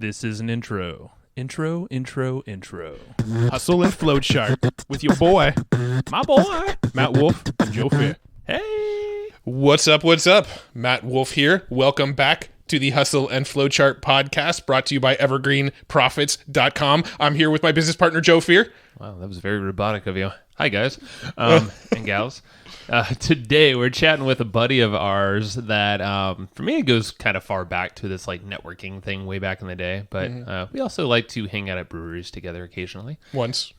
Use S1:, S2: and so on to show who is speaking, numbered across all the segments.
S1: This is an intro. Intro. Hustle and flow chart with your boy, my boy, Matt Wolf and Joe Fear. Hey!
S2: What's up? Matt Wolf here. Welcome back to the Hustle and Flowchart podcast brought to you by evergreenprofits.com. I'm here with my business partner, Joe Fear.
S1: Wow, that was very robotic of you. Hi, guys and gals. Today, we're chatting with a buddy of ours that, for me, it goes kind of far back to this like networking thing way back in the day. But we also like to hang out at breweries together occasionally.
S2: Once.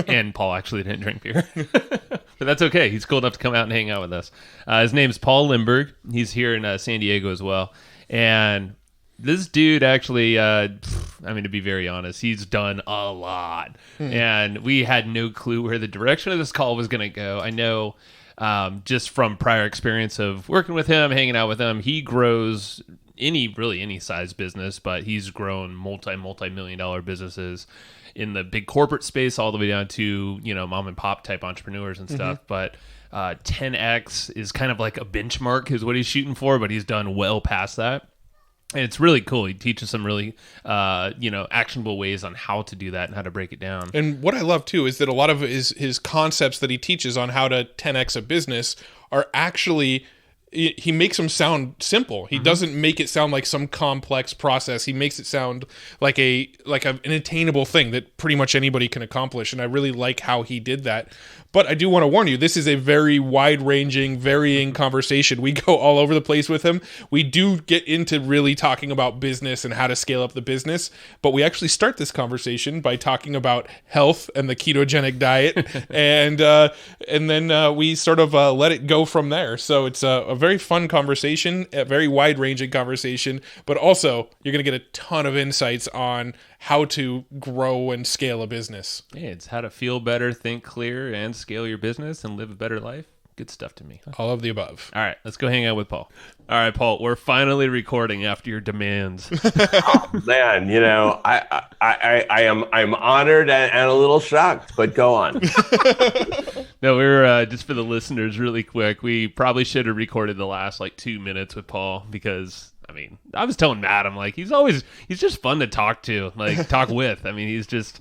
S1: And Paul actually didn't drink beer. But that's okay. He's cool enough to come out and hang out with us. His name's Paul Lemberg. He's here in San Diego as well. And this dude actually, to be very honest, he's done a lot. And we had no clue where the direction of this call was going to go. I know just from prior experience of working with him, hanging out with him, he grows any size business, but he's grown multi-million-dollar businesses in the big corporate space all the way down to, mom and pop type entrepreneurs and stuff. But 10X is kind of like a benchmark is what he's shooting for, but he's done well past that. And it's really cool. He teaches some really, actionable ways on how to do that and how to break it down.
S2: And what I love, too, is that a lot of his concepts that he teaches on how to 10X a business are actually... He makes them sound simple. He doesn't make it sound like some complex process. He makes it sound like an attainable thing that pretty much anybody can accomplish. And I really like how he did that. But I do want to warn you, this is a very wide-ranging, varying conversation. We go all over the place with him. We do get into really talking about business and how to scale up the business. But we actually start this conversation by talking about health and the ketogenic diet. and then we sort of let it go from there. So it's a very fun conversation, a very wide-ranging conversation. But also, you're going to get a ton of insights on how to grow and scale a business.
S1: Yeah, it's how to feel better, think clear, and scale your business and live a better life. Good stuff to me.
S2: All of the above.
S1: All right, let's go hang out with Paul. All right, Paul, we're finally recording after your demands.
S3: Oh, man, I'm honored and a little shocked, but go on.
S1: No, we were just for the listeners, really quick. We probably should have recorded the last 2 minutes with Paul because. I was telling Matt, I'm like, he's just fun to talk to, talk with. He's just,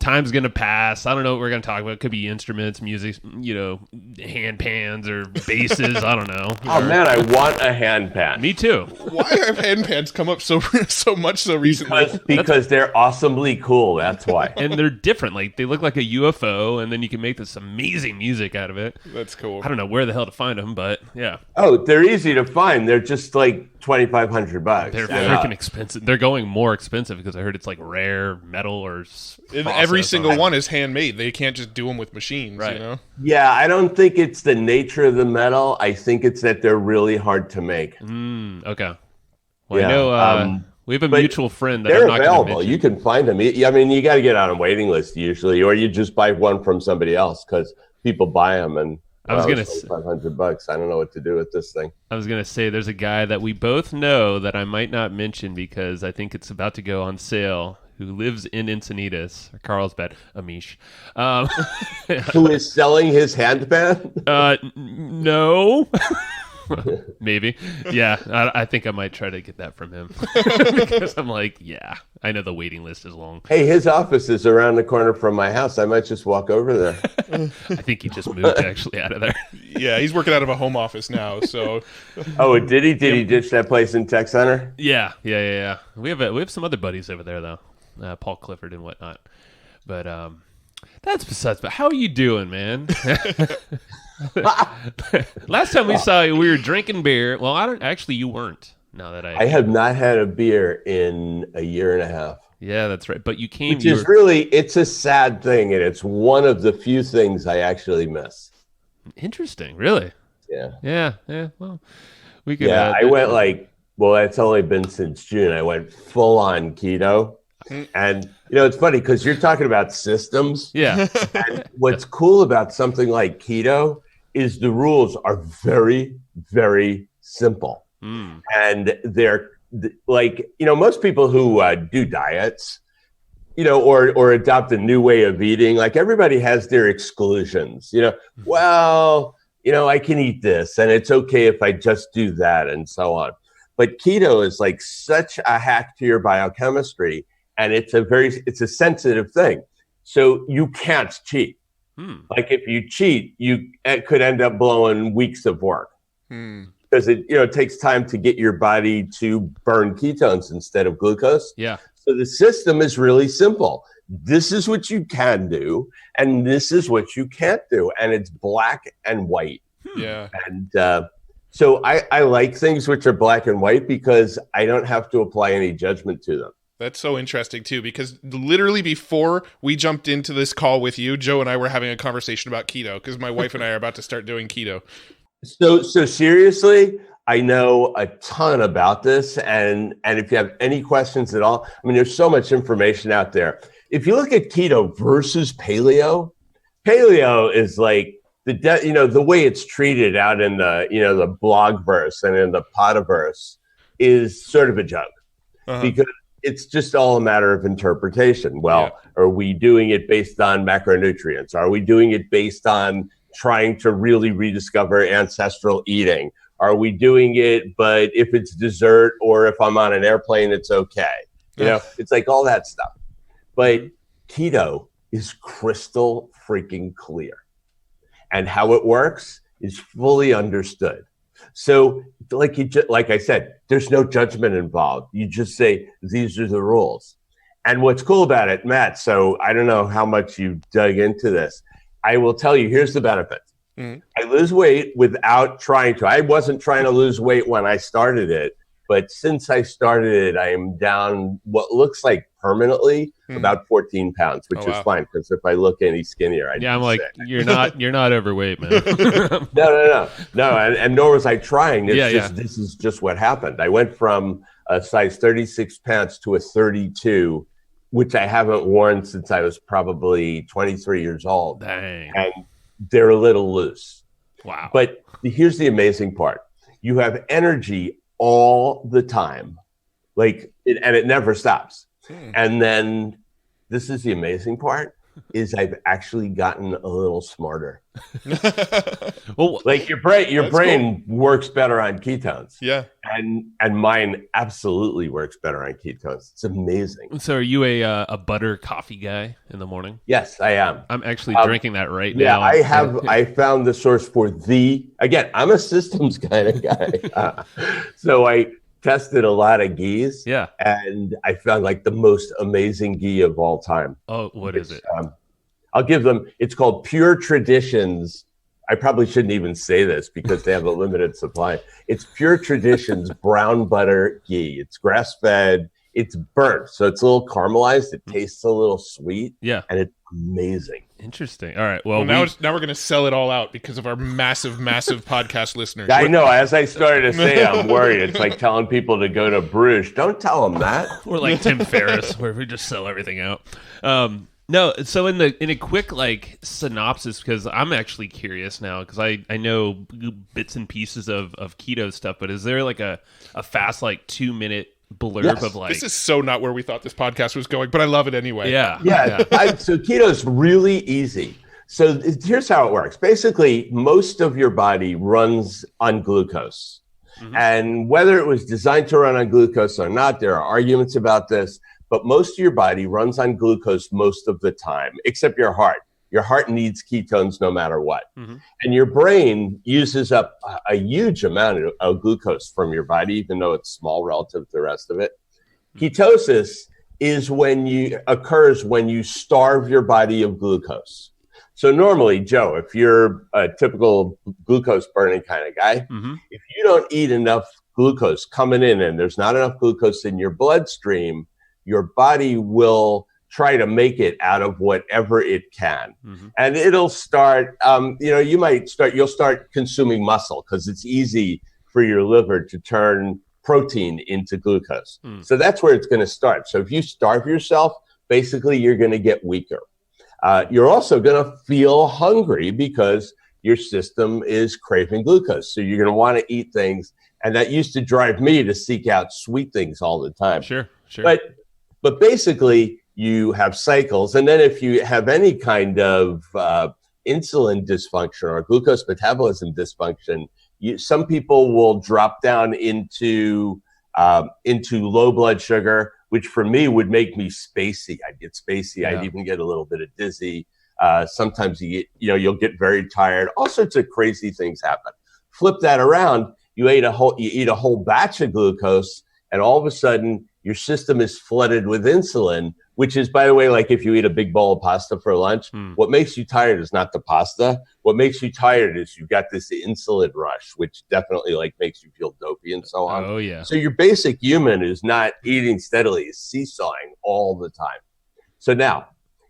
S1: time's going to pass. I don't know what we're going to talk about. It could be instruments, music, hand pans or basses. I don't know.
S3: Oh, man, I want a hand pan.
S1: Me too.
S2: Why have hand pans come up so much so recently?
S3: Because they're awesomely cool. That's why.
S1: And they're different. They look like a UFO, and then you can make this amazing music out of it.
S2: That's cool.
S1: I don't know where the hell to find them, but yeah.
S3: Oh, they're easy to find. They're just $2,500.
S1: They're freaking expensive. They're going more expensive because I heard it's rare metal or
S2: every single one is handmade. They can't just do them with machines,
S1: right.
S3: Yeah, I don't think it's the nature of the metal. I think it's that they're really hard to make.
S1: Okay. Well,
S3: yeah.
S1: I know we have a mutual friend that
S3: they're
S1: I'm not
S3: available. You can find them. You got to get on a waiting list usually, or you just buy one from somebody else because people buy them and.
S1: I was gonna say
S3: $500. I don't know what to do with this thing.
S1: I was gonna say there's a guy that we both know that I might not mention because I think it's about to go on sale. Who lives in Encinitas or Carlsbad? Amish.
S3: Who is selling his handpan?
S1: No. Maybe. Yeah, I think I might try to get that from him because I'm like, yeah, I know the waiting list is long.
S3: Hey, his office is around the corner from my house. I might just walk over there.
S1: I think he just moved actually out of there.
S2: Yeah, he's working out of a home office now. So.
S3: Oh, did he? Did he ditch that place in Tech Center?
S1: Yeah. We have some other buddies over there though, Paul Clifford and whatnot. But that's besides. But how are you doing, man? Last time we saw you, we were drinking beer. Well, you weren't. Now that I
S3: have not had a beer in a year and a half.
S1: Yeah, that's right. But you came.
S3: Which is really, it's a sad thing, and it's one of the few things I actually miss.
S1: Interesting, really.
S3: Yeah.
S1: Well, we could.
S3: Yeah, I went it's only been since June. I went full on keto. And it's funny because you're talking about systems.
S1: Yeah.
S3: And what's cool about something like keto is the rules are very, very simple. And they're most people who do diets, or adopt a new way of eating, everybody has their exclusions, I can eat this and it's okay if I just do that and so on. But keto is like such a hack to your biochemistry, and it's a sensitive thing. So you can't cheat. Like if you cheat, it could end up blowing weeks of work because it takes time to get your body to burn ketones instead of glucose.
S1: Yeah.
S3: So the system is really simple. This is what you can do, and this is what you can't do, and it's black and white.
S2: Yeah.
S3: And so I like things which are black and white because I don't have to apply any judgment to them.
S2: That's so interesting too, because literally before we jumped into this call with you, Joe and I were having a conversation about keto because my wife and I are about to start doing keto.
S3: So seriously, I know a ton about this, and if you have any questions at all, I mean, there's so much information out there. If you look at keto versus paleo is like the way it's treated out in the blog verse and in the potiverse is sort of a joke because it's just all a matter of interpretation. Well, Are we doing it based on macronutrients? Are we doing it based on trying to really rediscover ancestral eating? Are we doing it, but if it's dessert or if I'm on an airplane, it's okay? It's like all that stuff. But keto is crystal freaking clear. And how it works is fully understood. So like I said, there's no judgment involved. You just say, these are the rules. And what's cool about it, Matt, so I don't know how much you've dug into this. I will tell you, here's the benefit. I lose weight without trying to. I wasn't trying to lose weight when I started it, but since I started it, I am down what looks like permanently about 14 pounds, which is fine because if I look any skinnier,
S1: I'm like, you're not overweight, man.
S3: No, and nor was I trying. This is just what happened. I went from a size 36 pants to a 32, which I haven't worn since I was probably 23 years old.
S1: Dang.
S3: And they're a little loose.
S1: Wow.
S3: But here's the amazing part. You have energy all the time, and it never stops. And then this is the amazing part is I've actually gotten a little smarter.
S1: Well,
S3: like your brain works better on ketones.
S2: Yeah.
S3: And mine absolutely works better on ketones. It's amazing.
S1: So are you a butter coffee guy in the morning?
S3: Yes, I am.
S1: I'm actually drinking that right
S3: now.
S1: Yeah,
S3: I found the source for again, I'm a systems kind of guy. So I tested a lot of ghees.
S1: Yeah.
S3: And I found like the most amazing ghee of all time.
S1: Oh, what is it?
S3: I'll give them, it's called Pure Traditions. I probably shouldn't even say this because they have a limited supply. It's Pure Traditions brown butter ghee. It's grass-fed. It's burnt, so it's a little caramelized. It tastes a little sweet.
S1: Yeah.
S3: And it's amazing.
S1: Interesting. All right. Well,
S2: now we're going to sell it all out because of our massive podcast listeners.
S3: I know. As I started to say, I'm worried. It's like telling people to go to Bruges. Don't tell them that.
S1: We're like Tim Ferriss, where we just sell everything out. No, so in a quick synopsis, because I'm actually curious now, because I know bits and pieces of keto stuff, but is there like a fast 2-minute blurb of
S2: this is so not where we thought this podcast was going, but I love it anyway.
S3: Yeah. So keto is really easy. So here's how it works. Basically, most of your body runs on glucose. And whether it was designed to run on glucose or not, there are arguments about this. But most of your body runs on glucose most of the time, except your heart. Your heart needs ketones no matter what. And your brain uses up a huge amount of glucose from your body, even though it's small relative to the rest of it. Ketosis is occurs when you starve your body of glucose. So normally, Joe, if you're a typical glucose burning kind of guy, if you don't eat enough glucose coming in and there's not enough glucose in your bloodstream, your body will try to make it out of whatever it can. And it'll start, you'll start consuming muscle because it's easy for your liver to turn protein into glucose. So that's where it's going to start. So if you starve yourself, basically you're going to get weaker. You're also going to feel hungry because your system is craving glucose. So you're going to want to eat things. And that used to drive me to seek out sweet things all the time.
S1: Sure.
S3: But basically, you have cycles. And then if you have any kind of insulin dysfunction or glucose metabolism dysfunction, some people will drop down into into low blood sugar, which for me would make me spacey. I'd get spacey.
S1: Yeah.
S3: I'd even get a little bit of dizzy. Sometimes you'll get very tired. All sorts of crazy things happen. Flip that around. You eat a whole batch of glucose, and all of a sudden your system is flooded with insulin, which is, by the way, like if you eat a big bowl of pasta for lunch, what makes you tired is not the pasta. What makes you tired is you've got this insulin rush, which definitely like makes you feel dopey and so on.
S1: Oh, yeah.
S3: So your basic human is not eating steadily, is seesawing all the time. So now,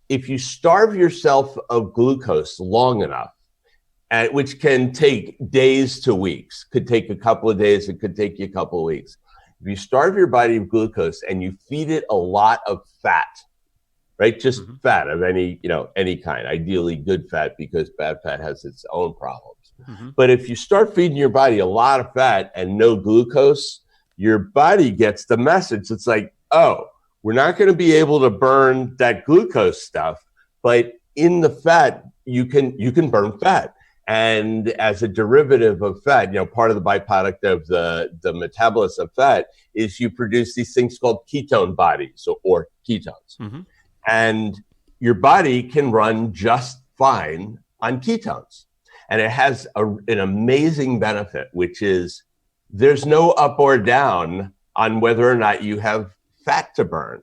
S3: if you starve yourself of glucose long enough, which can take days to weeks, could take a couple of days, it could take you a couple of weeks. If you starve your body of glucose and you feed it a lot of fat, right? Just fat of any kind, ideally good fat, because bad fat has its own problems. But if you start feeding your body a lot of fat and no glucose, your body gets the message. It's like, oh, we're not going to be able to burn that glucose stuff, but in the fat, you can burn fat. And as a derivative of fat, part of the byproduct of the metabolism of fat is you produce these things called ketone bodies or ketones. And your body can run just fine on ketones. And it has an amazing benefit, which is there's no up or down on whether or not you have fat to burn,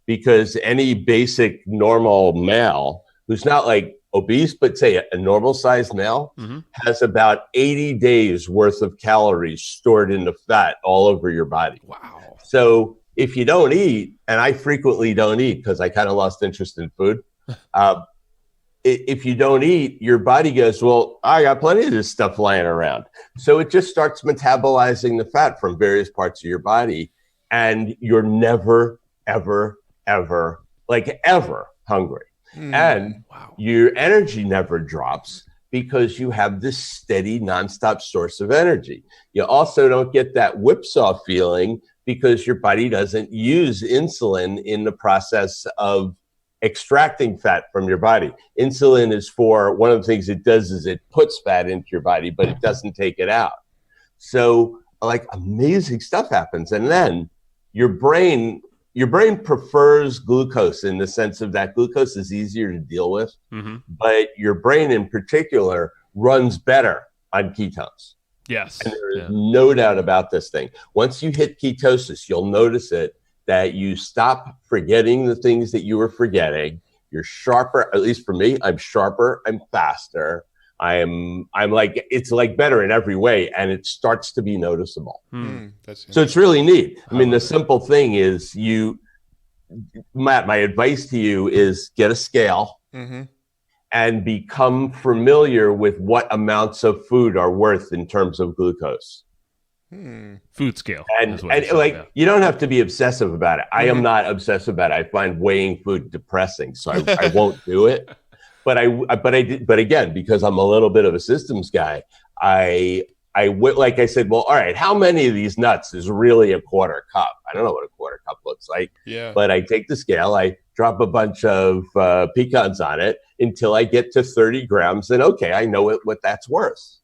S3: because any basic normal male who's not like obese, but say a normal sized male has about 80 days worth of calories stored into fat all over your body.
S1: Wow.
S3: So if you don't eat, and I frequently don't eat because I kind of lost interest in food. If you don't eat, your body goes, well, I got plenty of this stuff lying around. So it just starts metabolizing the fat from various parts of your body. And you're never, ever, ever hungry. And your energy never drops because you have this steady, nonstop source of energy. You also don't get that whipsaw feeling because your body doesn't use insulin in the process of extracting fat from your body. Insulin is one of the things it does is it puts fat into your body, but it doesn't take it out. So like amazing stuff happens. And then your brain prefers glucose in the sense of that glucose is easier to deal with, but your brain in particular runs better on ketones.
S1: Yes.
S3: And there is no doubt about this thing. Once you hit ketosis, you'll notice that you stop forgetting the things that you were forgetting. You're sharper, at least for me, I'm sharper, I'm faster. I'm like, it's like better in every way, and it starts to be noticeable. So it's really neat. I mean, the simple thing is Matt, my advice to you is get a scale and become familiar with what amounts of food are worth in terms of glucose.
S1: Food scale.
S3: And you don't have to be obsessive about it. I am not obsessive about it. I find weighing food depressing, so I won't do it. But again, because I'm a little bit of a systems guy, like I said, well, all right, how many of these nuts is really a quarter cup? I don't know what a quarter cup looks like. Yeah. But I take the scale, I drop a bunch of pecans on it until I get to 30 grams, and okay, I know what that's worth.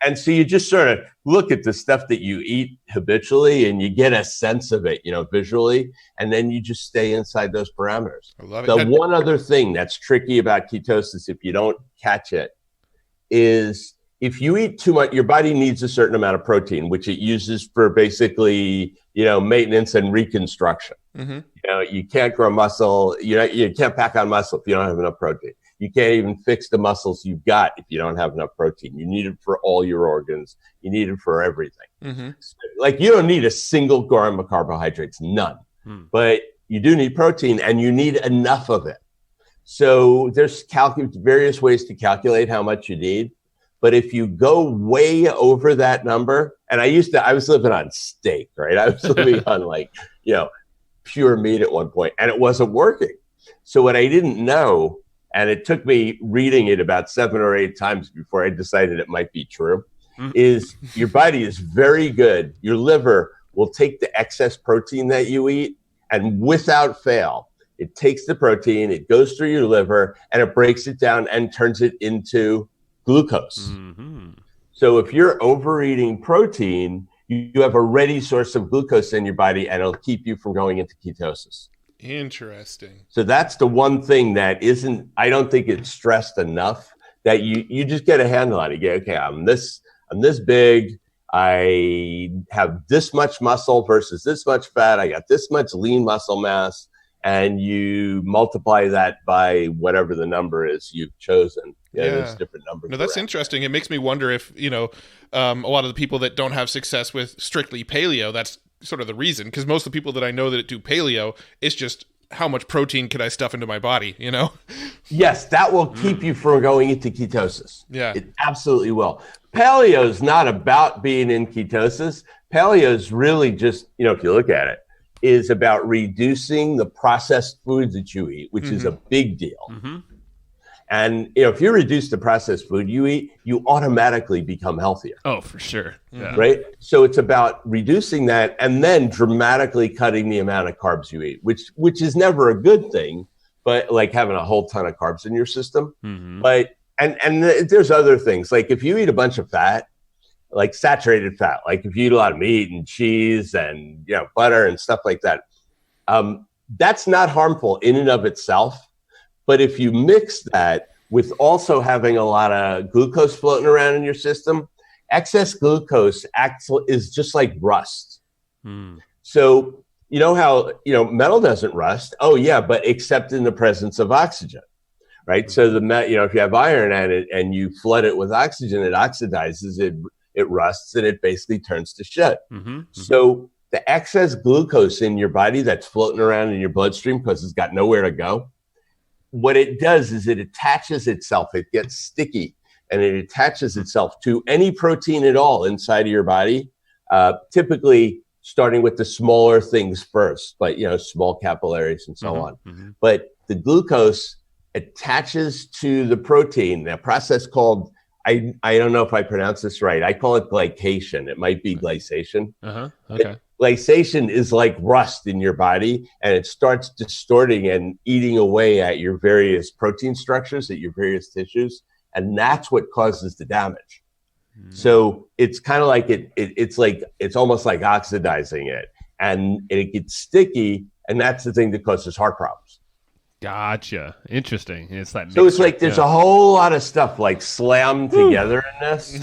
S3: And so you just sort of look at the stuff that you eat habitually, and you get a sense of it, visually, and then you just stay inside those parameters. I love it. The one other thing that's tricky about ketosis, if you don't catch it, is if you eat too much, your body needs a certain amount of protein, which it uses for basically, maintenance and reconstruction. You can't grow muscle. You can't pack on muscle if you don't have enough protein. You can't even fix the muscles you've got if you don't have enough protein. You need it for all your organs. You need it for everything. Like you don't need a single gram of carbohydrates, none. But you do need protein, and you need enough of it. So there's various ways to calculate how much you need. But if you go way over that number, and I was living on steak, right? I was living on pure meat at one point, and it wasn't working. So what I didn't know, and it took me reading it about 7 or 8 times before I decided it might be true, is your body is very good. Your liver will take the excess protein that you eat, and without fail, it takes the protein, it goes through your liver, and it breaks it down and turns it into glucose. So if you're overeating protein, you have a ready source of glucose in your body, and it'll keep you from going into ketosis.
S2: Interesting.
S3: So that's the one thing that isn't, I don't think it's stressed enough, that you just get a handle on it. You go, okay, I'm this big. I have this much muscle versus this much fat. I got this much lean muscle mass. And you multiply that by whatever the number is you've chosen. There's different numbers.
S2: No, that's interesting. It makes me wonder if, a lot of the people that don't have success with strictly paleo, that's sort of the reason. Because most of the people that I know that do paleo, it's just how much protein can I stuff into my body,
S3: Yes, that will keep you from going into ketosis.
S2: Yeah.
S3: It absolutely will. Paleo is not about being in ketosis. Paleo is really just, if you look at it, is about reducing the processed foods that you eat, which is a big deal.
S1: Mm-hmm.
S3: And if you reduce the processed food you eat, you automatically become healthier.
S1: Oh, for sure. Yeah.
S3: Right? So it's about reducing that and then dramatically cutting the amount of carbs you eat, which is never a good thing, but like having a whole ton of carbs in your system.
S1: Mm-hmm.
S3: But and there's other things. Like if you eat a bunch of fat, like saturated fat, like if you eat a lot of meat and cheese and butter and stuff like that, that's not harmful in and of itself. But if you mix that with also having a lot of glucose floating around in your system, excess glucose is just like rust. So you know how metal doesn't rust? Oh yeah, but except in the presence of oxygen. Right. So if you have iron in it and you flood it with oxygen, it oxidizes it. It rusts and it basically turns to shit.
S1: Mm-hmm.
S3: So the excess glucose in your body that's floating around in your bloodstream because it's got nowhere to go, what it does is it attaches itself. It gets sticky and it attaches itself to any protein at all inside of your body, typically starting with the smaller things first, but small capillaries and so on.
S1: Mm-hmm.
S3: But the glucose attaches to the protein, a process called, I don't know if I pronounce this right. I call it glycation. It might be glycation.
S1: Okay.
S3: Glycation is like rust in your body, and it starts distorting and eating away at your various protein structures, at your various tissues, and that's what causes the damage. So it's kind of like it's almost like oxidizing it, and it gets sticky, and that's the thing that causes heart problems.
S1: Gotcha. Interesting. It's that.
S3: So it's like there's a whole lot of stuff like slammed together in this.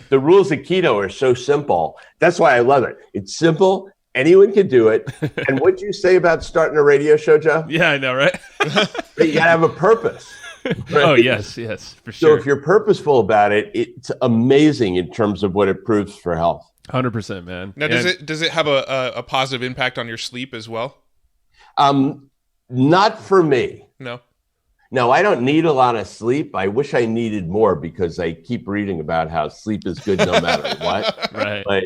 S3: The rules of keto are so simple. That's why I love it. It's simple. Anyone can do it. And what'd you say about starting a radio show, Joe?
S1: Yeah, I know, right?
S3: You gotta have a purpose. Right?
S1: Oh, yes, for sure.
S3: So if you're purposeful about it, it's amazing in terms of what it proves for health.
S1: 100%, man.
S2: Now, does it have a positive impact on your sleep as well?
S3: Not for me.
S2: No,
S3: I don't need a lot of sleep. I wish I needed more because I keep reading about how sleep is good no matter what.
S1: Right.
S3: But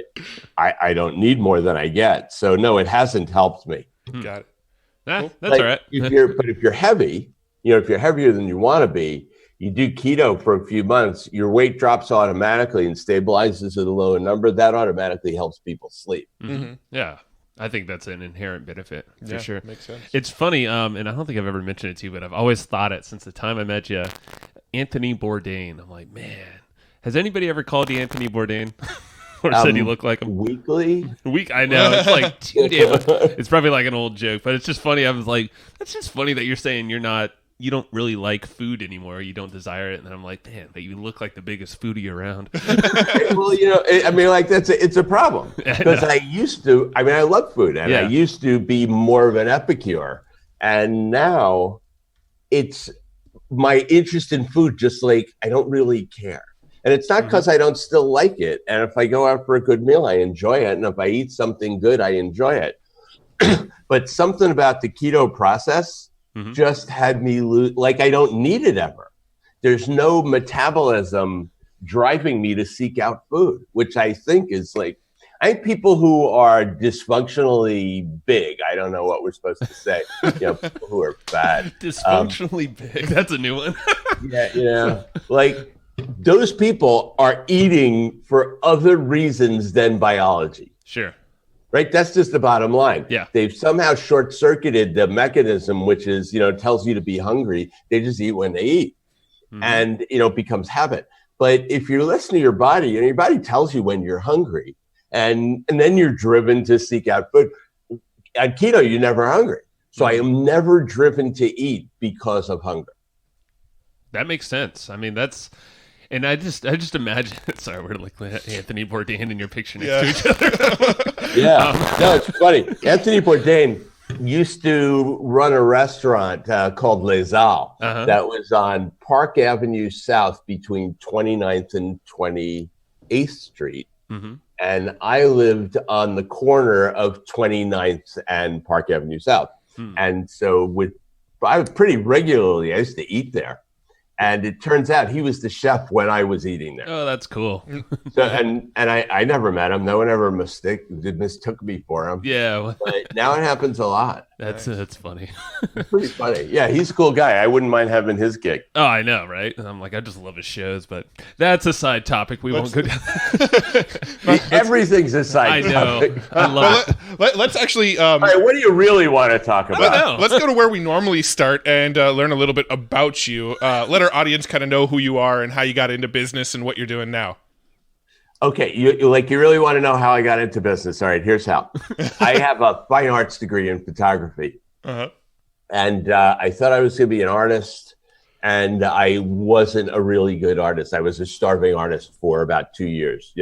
S3: I don't need more than I get. So no, it hasn't helped me.
S2: Got it.
S1: Cool. That's all right.
S3: But if you're heavy, if you're heavier than you want to be, you do keto for a few months, your weight drops automatically and stabilizes at a lower number. That automatically helps people sleep.
S1: Mm-hmm. Yeah. I think that's an inherent benefit for sure.
S2: Makes sense.
S1: It's funny, and I don't think I've ever mentioned it to you, but I've always thought it since the time I met you. Anthony Bourdain. I'm like, man, has anybody ever called you Anthony Bourdain? Or said you look like him?
S3: Weekly?
S1: I know. It's like too damn. It's probably like an old joke, but it's just funny. I was like, that's just funny that you're saying you don't really like food anymore. You don't desire it. And then I'm like, man, that you look like the biggest foodie around.
S3: Well, it's a problem because I love food and I used to be more of an epicure. And now it's my interest in food, just like I don't really care. And it's not because I don't still like it. And if I go out for a good meal, I enjoy it. And if I eat something good, I enjoy it. But something about the keto process just had me like I don't need it ever. There's no metabolism driving me to seek out food, which I think is like, I think people who are dysfunctionally big, I don't know what we're supposed to say, people who are fat.
S1: Dysfunctionally big. That's a new one.
S3: Yeah. Like those people are eating for other reasons than biology.
S1: Sure.
S3: Right? That's just the bottom line.
S1: Yeah.
S3: They've somehow short-circuited the mechanism, which is, tells you to be hungry. They just eat when they eat. And, it becomes habit. But if you listen to your body, and your body tells you when you're hungry, and then you're driven to seek out food. At keto, you're never hungry. So I am never driven to eat because of hunger.
S1: That makes sense. I mean, and I just imagine. Sorry, we're like Anthony Bourdain in your picture next to each other.
S3: Yeah, no, it's funny. Anthony Bourdain used to run a restaurant called Les Halles that was on Park Avenue South between 29th and 28th Street. Mm-hmm. And I lived on the corner of 29th and Park Avenue South. And so I was pretty regularly, I used to eat there. And it turns out he was the chef when I was eating there.
S1: Oh, that's cool.
S3: So, and I never met him. No one ever mistook me for him.
S1: Yeah.
S3: But now it happens a lot.
S1: That's funny.
S3: It's pretty funny. Yeah, he's a cool guy. I wouldn't mind having his gig.
S1: Oh, I know, right? I'm like, I just love his shows, but that's a side topic. We won't go down.
S3: Everything's a side topic.
S1: I love it.
S2: Let's actually...
S3: All right, what do you really want to talk about?
S2: Let's go to where we normally start and learn a little bit about you. Let our audience kind of know who you are and how you got into business and what you're doing now.
S3: Okay, you really want to know how I got into business? All right, here's how. I have a fine arts degree in photography, and I thought I was going to be an artist, and I wasn't a really good artist. I was a starving artist for about 2 years.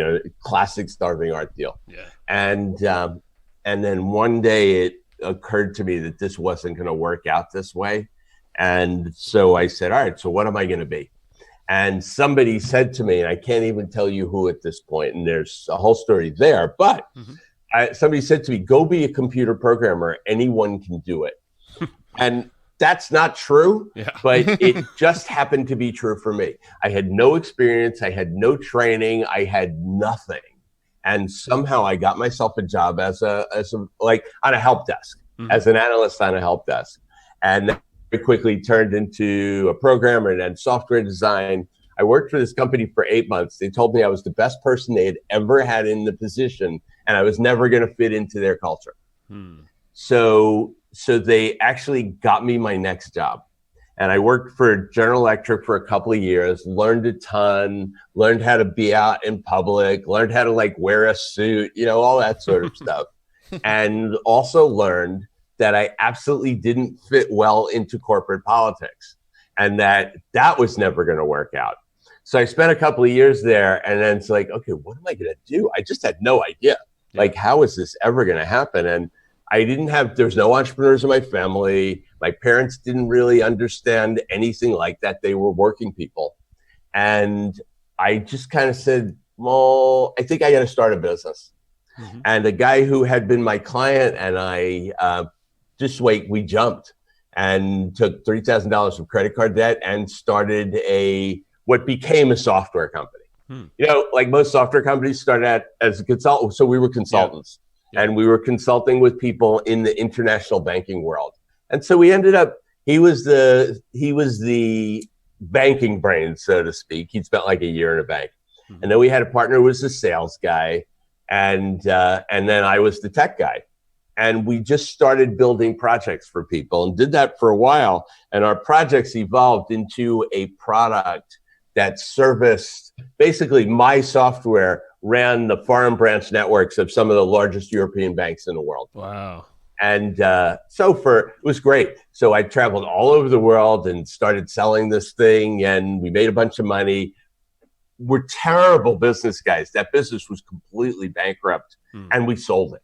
S3: Classic starving art deal. Yeah. And then one day it occurred to me that this wasn't going to work out this way, and so I said, "All right, so what am I going to be?" And somebody said to me, and I can't even tell you who at this point, and there's a whole story there, but somebody said to me, "Go be a computer programmer. Anyone can do it." And that's not true, but it just happened to be true for me. I had no experience. I had no training. I had nothing. And somehow I got myself a job as a on a help desk, as an analyst on a help desk. And that very quickly turned into a programmer and then software design. I worked for this company for 8 months. They told me I was the best person they had ever had in the position, and I was never going to fit into their culture. So they actually got me my next job. And I worked for General Electric for a couple of years, learned a ton, learned how to be out in public, learned how to wear a suit, all that sort of stuff. And also learned that I absolutely didn't fit well into corporate politics and that was never going to work out. So I spent a couple of years there, and then it's like, okay, what am I going to do? I just had no idea. How is this ever going to happen? And there's no entrepreneurs in my family. My parents didn't really understand anything like that. They were working people. And I just kind of said, well, I think I got to start a business. And the guy who had been my client and I, we jumped and took $3,000 of credit card debt and started what became a software company. Like most software companies started out as a consultant. So we were consultants. And we were consulting with people in the international banking world. And so we ended up, he was the banking brain, so to speak. He'd spent like a year in a bank. And then we had a partner who was the sales guy. And then I was the tech guy. And we just started building projects for people and did that for a while. And our projects evolved into a product that serviced, basically my software ran the foreign branch networks of some of the largest European banks in the world.
S1: Wow.
S3: And it was great. So I traveled all over the world and started selling this thing, and we made a bunch of money. We're terrible business guys. That business was completely bankrupt, and we sold it.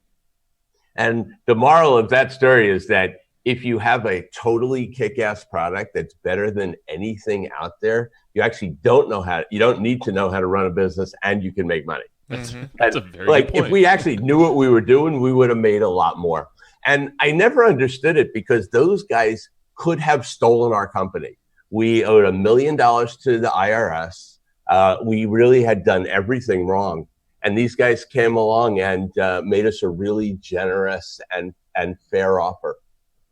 S3: And the moral of that story is that if you have a totally kick-ass product that's better than anything out there, you actually you don't need to know how to run a business, and you can make money.
S1: That's a very good point.
S3: If we actually knew what we were doing, we would have made a lot more. And I never understood it because those guys could have stolen our company. We owed $1 million to the IRS. We really had done everything wrong. And these guys came along and made us a really generous and fair offer.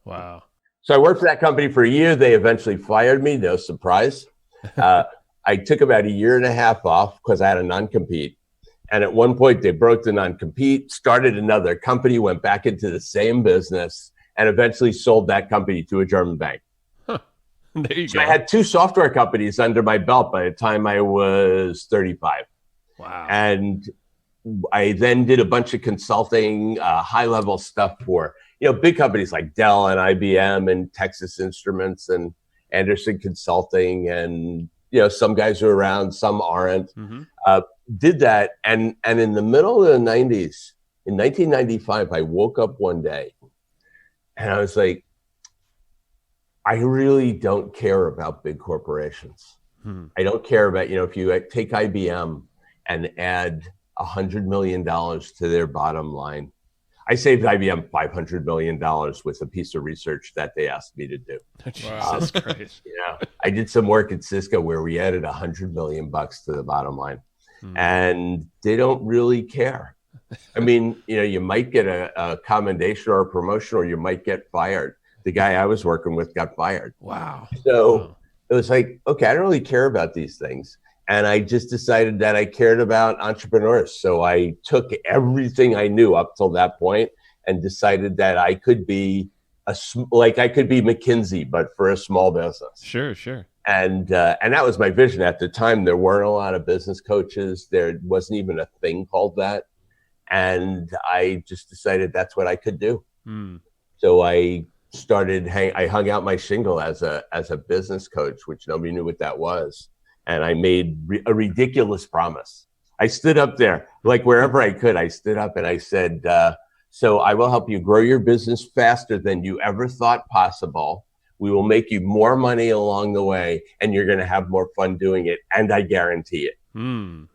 S1: Wow.
S3: So I worked for that company for a year. They eventually fired me. No surprise. I took about a year and a half off because I had a non-compete. And at one point, they broke the non-compete, started another company, went back into the same business, and eventually sold that company to a German bank.
S1: Huh. There you
S3: so
S1: go.
S3: I had 2 software companies under my belt by the time I was 35.
S1: Wow.
S3: And I then did a bunch of consulting, high level stuff for, big companies like Dell and IBM and Texas Instruments and Anderson Consulting, and some guys are around, some aren't. Did that, and in the middle of the 90s, in 1995, I woke up one day and I was like, I really don't care about big corporations. I don't care about, if you take IBM and add $100 million to their bottom line. I saved IBM $500 million with a piece of research that they asked me to do.
S1: Jesus Christ.
S3: I did some work at Cisco where we added $100 million to the bottom line, and they don't really care. I mean, you might get a commendation or a promotion, or you might get fired. The guy I was working with got fired.
S1: Wow.
S3: So it was like, okay, I don't really care about these things. And I just decided that I cared about entrepreneurs. So I took everything I knew up till that point and decided that I could be I could be McKinsey, but for a small business.
S1: Sure.
S3: And that was my vision at the time. There weren't a lot of business coaches. There wasn't even a thing called that. And I just decided that's what I could do. So I hung out my shingle as a business coach, which nobody knew what that was. And I made a ridiculous promise. I stood up there, like wherever I could, I stood up and I said, so I will help you grow your business faster than you ever thought possible. We will make you more money along the way, and you're going to have more fun doing it. And I guarantee it. And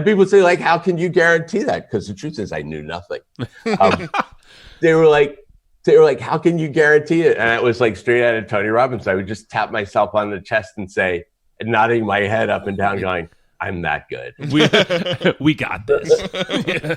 S3: people say, like, how can you guarantee that? Because the truth is I knew nothing. They were like, how can you guarantee it? And it was like straight out of Tony Robbins. I would just tap myself on the chest and say, nodding my head up and down, going, I'm that good.
S1: We got this. Yeah.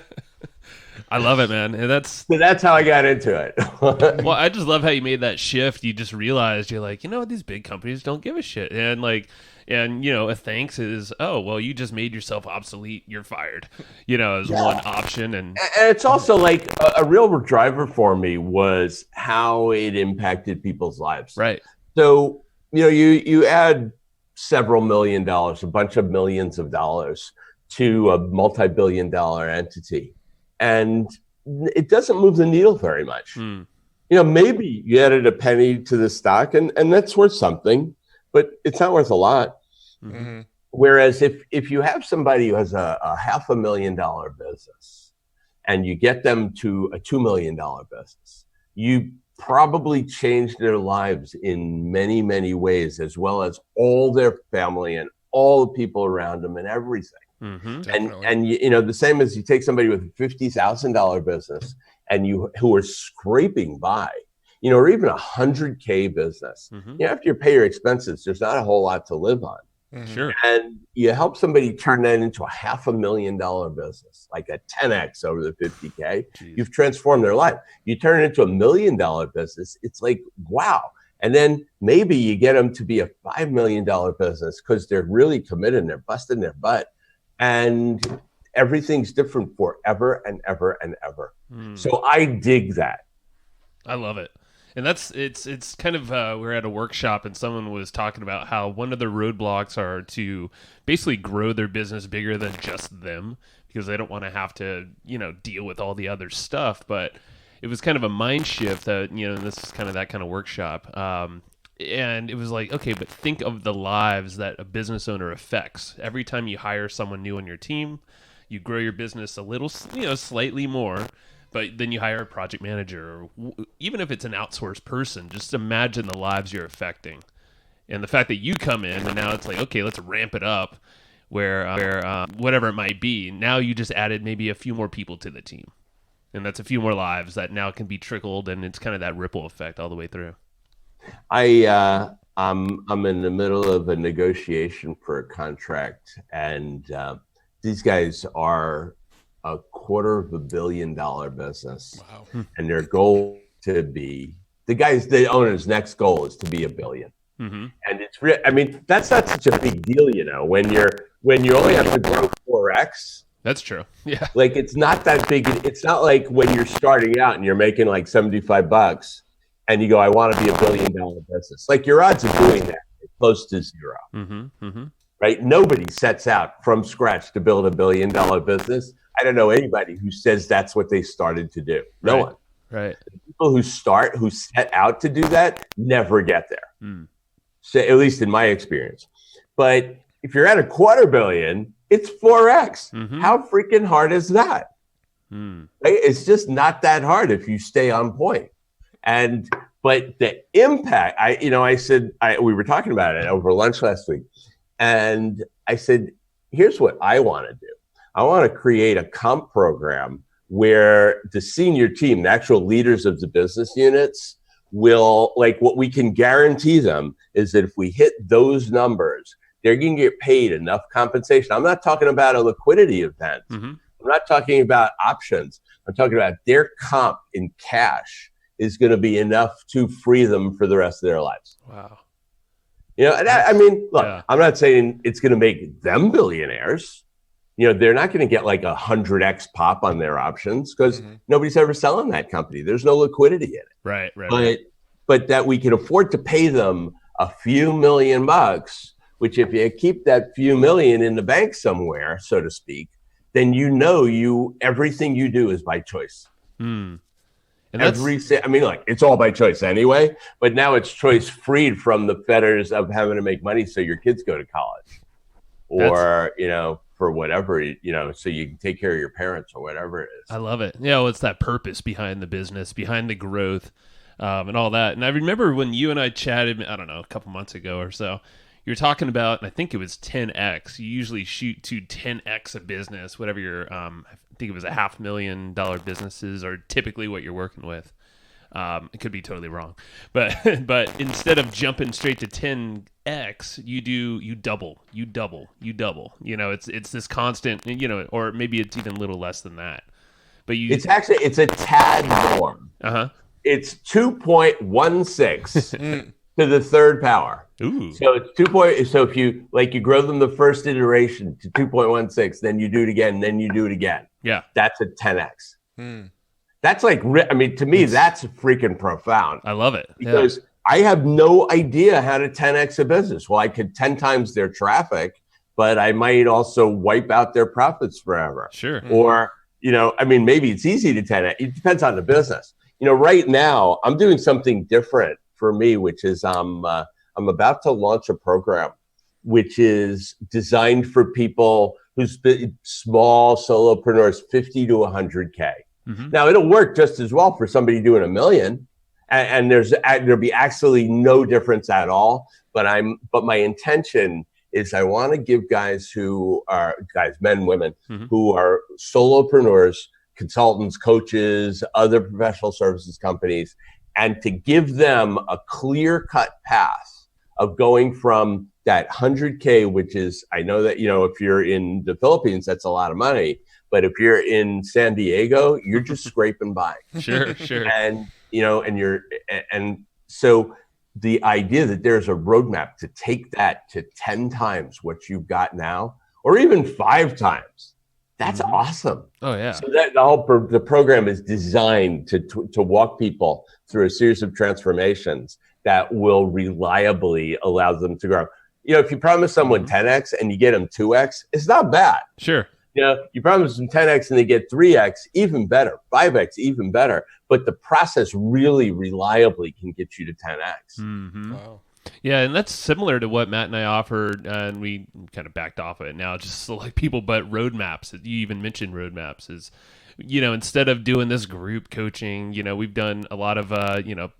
S1: I love it, man. And
S3: that's how I got into it.
S1: Well, I just love how you made that shift. You just realized you're like, these big companies don't give a shit. And a thanks is, oh, well, you just made yourself obsolete. You're fired, as one option. And
S3: it's also like a real driver for me was how it impacted people's lives.
S1: Right.
S3: So, you add several $1 million, a bunch of millions of dollars to a multi-billion-dollar entity, and it doesn't move the needle very much. Maybe you added a penny to the stock, and that's worth something, but it's not worth a lot. Whereas if you have somebody who has a $500,000 business and you get them to a $2 million business, you probably changed their lives in many, many ways, as well as all their family and all the people around them and everything. And the same as you take somebody with a $50,000 business and who are scraping by, or even $100K business. After you pay your expenses, there's not a whole lot to live on.
S1: Sure.
S3: And you help somebody turn that into a $500,000 business, like a 10X over the 50K.
S1: Jeez.
S3: You've transformed their life. You turn it into $1 million business. It's like, wow. And then maybe you get them to be a $5 million business because they're really committed and they're busting their butt. And everything's different forever and ever and ever. So I dig that.
S1: I love it. And it's kind of, we're at a workshop and someone was talking about how one of the roadblocks are to basically grow their business bigger than just them, because they don't want to have to, deal with all the other stuff. But it was kind of a mind shift that, and this is kind of that kind of workshop. And it was like, okay, but think of the lives that a business owner affects. Every time you hire someone new on your team, you grow your business a little, slightly more. But then you hire a project manager, or even if it's an outsourced person, just imagine the lives you're affecting. And the fact that you come in and now it's like, okay, let's ramp it up where whatever it might be. Now you just added maybe a few more people to the team. And that's a few more lives that now can be trickled, and it's kind of that ripple effect all the way through.
S3: I'm in the middle of a negotiation for a contract, and these guys are a $250 million business.
S2: Wow.
S3: And their goal to be, the owner's next goal is to be $1 billion. And it's real. I mean, that's not such a big deal, when you only have to grow 4x.
S1: That's true. Yeah.
S3: Like, it's not that big. It's not like when you're starting out and you're making like $75 and you go, I want to be $1 billion business. Like, your odds of doing that are close to zero. Right? Nobody sets out from scratch to build $1 billion business. I don't know anybody who says that's what they started to do. No one.
S1: Right.
S3: The people who set out to do that, never get there. So, at least in my experience. But if you're at $250 million, it's 4x. How freaking hard is that? It's just not that hard if you stay on point. But the impact, we were talking about it over lunch last week, and I said, here's what I want to do. I want to create a comp program where the senior team, the actual leaders of the business units, will, like, what we can guarantee them is that if we hit those numbers, they're going to get paid enough compensation. I'm not talking about a liquidity event. I'm not talking about options. I'm talking about their comp in cash is going to be enough to free them for the rest of their lives.
S1: Wow.
S3: Look, I'm not saying it's going to make them billionaires. They're not going to get like 100x pop on their options because nobody's ever selling that company. There's no liquidity in it.
S1: Right.
S3: But that we can afford to pay them a few $1,000,000, which if you keep that few million in the bank somewhere, so to speak, then everything you do is by choice. And it's all by choice anyway, but now it's choice freed from the fetters of having to make money so your kids go to college or, for whatever, so you can take care of your parents or whatever it is.
S1: I love it. It's that purpose behind the business, behind the growth, and all that. And I remember when you and I chatted, I don't know, a couple months ago or so, you were talking about, and I think it was 10x. You usually shoot to 10x a business, whatever your, I think it was $500,000 businesses are typically what you're working with. It could be totally wrong, but instead of jumping straight to 10x, you double. It's this constant, or maybe it's even a little less than that. But it's
S3: a tad more. It's 2.16 to the third power.
S1: Ooh.
S3: So it's so if you grow them the first iteration to 2.16, then you do it again, then you do it again.
S1: Yeah.
S3: That's a 10x. That's to me, that's freaking profound.
S1: I love it.
S3: Because I have no idea how to 10x a business. Well, I could 10 times their traffic, but I might also wipe out their profits forever.
S1: Sure.
S3: Or, maybe it's easy to 10x. It depends on the business. Right now I'm doing something different for me, which is I'm about to launch a program which is designed for people who's small solopreneurs, 50 to 100K. Now it'll work just as well for somebody doing $1 million, and there'll be actually no difference at all. But my intention is I want to give men, women, who are solopreneurs, consultants, coaches, other professional services companies, and to give them a clear-cut path of going from that 100K, which is, I know that, if you're in the Philippines, that's a lot of money. But if you're in San Diego, you're just scraping by.
S1: Sure.
S3: And, so the idea that there's a roadmap to take that to 10 times what you've got now, or even 5 times, that's awesome.
S1: Oh, yeah.
S3: So that the program is designed to walk people through a series of transformations that will reliably allow them to grow. If you promise someone 10x and you get them 2x, it's not bad.
S1: Sure.
S3: You promise them 10x and they get 3x, even better. 5x, even better. But the process really reliably can get you to 10x.
S2: Wow.
S1: Yeah, and that's similar to what Matt and I offered, and we kind of backed off of it now, just select people, but roadmaps. You even mentioned roadmaps is, instead of doing this group coaching, we've done a lot of,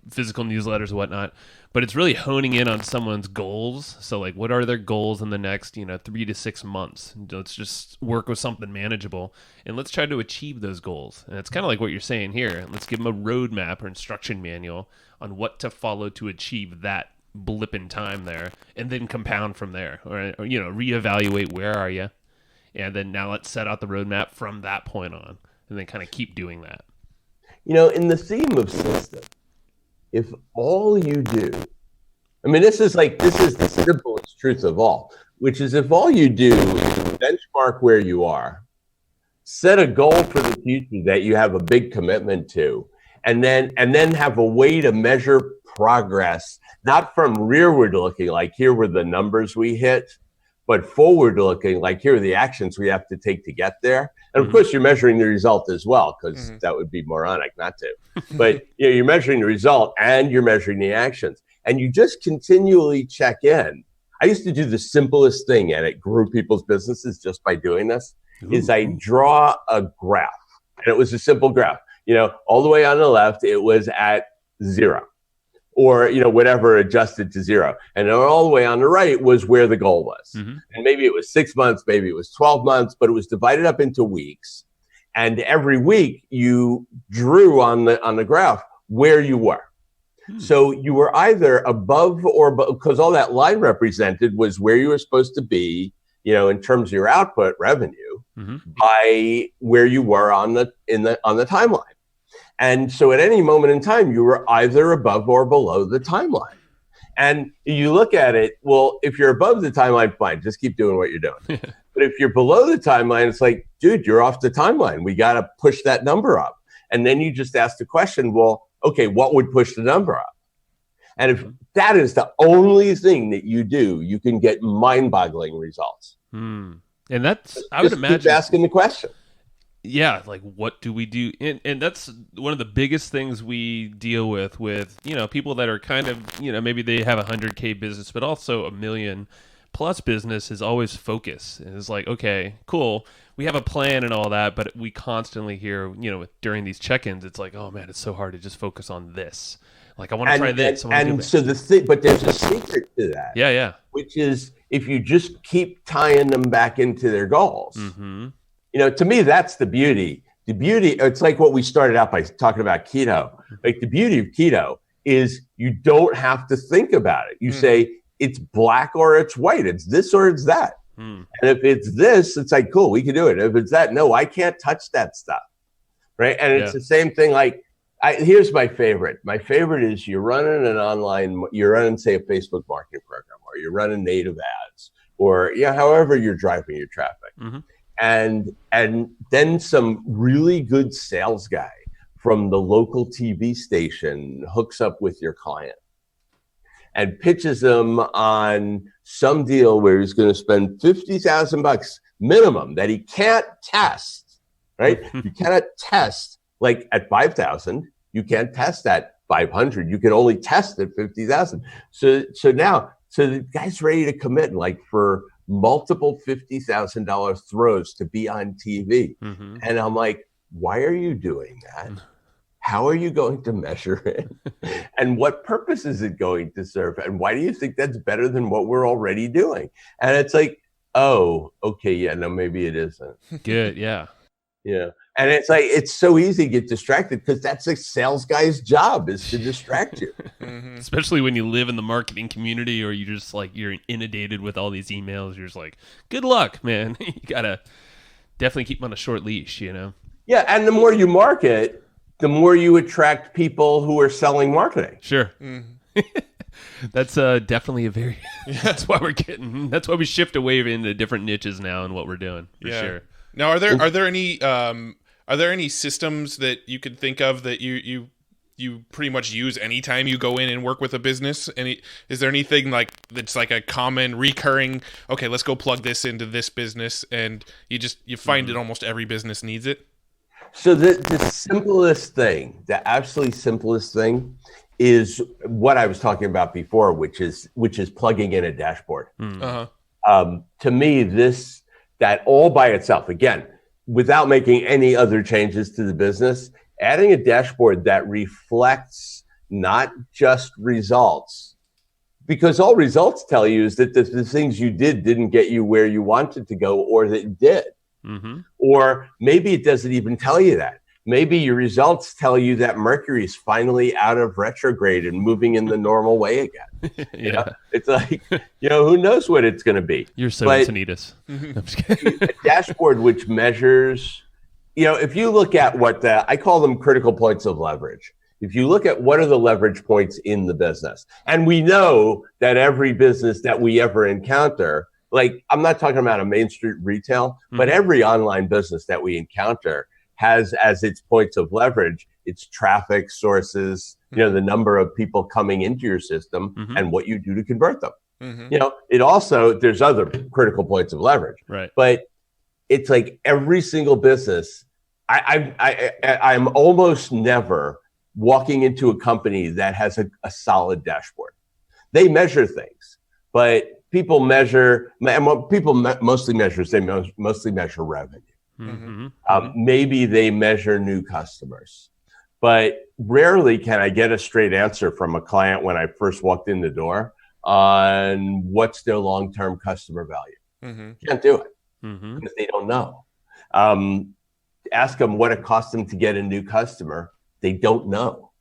S1: physical newsletters and whatnot, but it's really honing in on someone's goals. So like, what are their goals in the next, 3 to 6 months? Let's just work with something manageable and let's try to achieve those goals. And it's kind of like what you're saying here. Let's give them a roadmap or instruction manual on what to follow to achieve that blip in time there, and then compound from there, or reevaluate where are you, and then now let's set out the roadmap from that point on, and then kind of keep doing that.
S3: In the theme of system, if all you do, this is the simplest truth of all, which is if all you do is benchmark where you are, set a goal for the future that you have a big commitment to, and then have a way to measure progress, not from rearward looking, like here were the numbers we hit, but forward looking, like here are the actions we have to take to get there. And of course, you're measuring the result as well, because that would be moronic not to. But you're measuring the result and you're measuring the actions. And you just continually check in. I used to do the simplest thing, and it grew people's businesses just by doing this, is I draw a graph. And it was a simple graph. All the way on the left, it was at 0. Or, whatever adjusted to 0. And then all the way on the right was where the goal was. And maybe it was 6 months, maybe it was 12 months, but it was divided up into weeks. And every week you drew on the graph where you were. So you were either above or because all that line represented was where you were supposed to be, in terms of your output revenue, by where you were on the timeline. And so at any moment in time, you were either above or below the timeline. And you look at it, well, if you're above the timeline, fine, just keep doing what you're doing. But if you're below the timeline, it's like, dude, you're off the timeline. We got to push that number up. And then you just ask the question, well, okay, what would push the number up? And if that is the only thing that you do, you can get mind-boggling results.
S1: And that's, I would imagine,
S3: keep asking the question.
S1: Yeah, like what do we do? And that's one of the biggest things we deal with people that are kind of, maybe they have 100K business, but also $1 million plus business is always focus. And it's like, okay, cool. We have a plan and all that, but we constantly hear, during these check-ins, it's like, oh man, it's so hard to just focus on this. Like, I want to try this.
S3: And so but there's a secret to that.
S1: Yeah.
S3: Which is if you just keep tying them back into their goals. To me, that's the beauty. The beauty, it's like what we started out by talking about keto. Like the beauty of keto is you don't have to think about it. You say it's black or it's white. It's this or it's that. And if it's this, it's like, cool, we can do it. If it's that, no, I can't touch that stuff. Right. And it's the same thing. Like, here's my favorite. My favorite is you're running, say, a Facebook marketing program, or you're running native ads, or however you're driving your traffic. And then some really good sales guy from the local TV station hooks up with your client and pitches them on some deal where he's going to spend $50,000 minimum that he can't test, right? You cannot test like at 5,000. You can't test at 500. You can only test at 50,000. So the guy's ready to commit, like, for multiple $50,000 throws to be on TV. And I'm like, why are you doing that? How are you going to measure it? And what purpose is it going to serve? And why do you think that's better than what we're already doing? And it's like, oh, okay, yeah, no, maybe it isn't.
S1: Good, yeah.
S3: Yeah. And it's like, it's so easy to get distracted because that's a sales guy's job, is to distract you.
S1: Especially when you live in the marketing community, or you just like, you're inundated with all these emails. You're just like, good luck, man. You got to definitely keep them on a short leash, Yeah.
S3: And the more you market, the more you attract people who are selling marketing.
S1: Sure. That's definitely that's why we shift away into different niches now in what we're doing, for sure.
S2: Now, are there any systems that you could think of that you pretty much use anytime you go in and work with a business? Is there anything like that's like a common recurring? Okay, let's go plug this into this business, and you find that almost every business needs it.
S3: So the simplest thing, the absolutely simplest thing, is what I was talking about before, which is plugging in a dashboard. To me, that all by itself, again, without making any other changes to the business, adding a dashboard that reflects not just results, because all results tell you is that the things you didn't get you where you wanted to go, or that it did. Or maybe it doesn't even tell you that. Maybe your results tell you that Mercury is finally out of retrograde and moving in the normal way again. It's like, who knows what it's going to be.
S1: You're so Antonitas. I'm just kidding.
S3: A dashboard which measures, if you look at I call them critical points of leverage. If you look at what are the leverage points in the business, and we know that every business that we ever encounter, like, I'm not talking about a Main Street retail, but every online business that we encounter has as its points of leverage, its traffic sources, the number of people coming into your system and what you do to convert them. You know, it also, there's other critical points of leverage,
S1: Right.
S3: but it's like every single business, I'm almost never walking into a company that has a solid dashboard. They measure things, but people measure, and what people mostly measure is they mostly measure revenue. Maybe they measure new customers, but rarely can I get a straight answer from a client when I first walked in the door on what's their long-term customer value. Can't do it because they don't know. Ask them what it costs them to get a new customer. They don't know.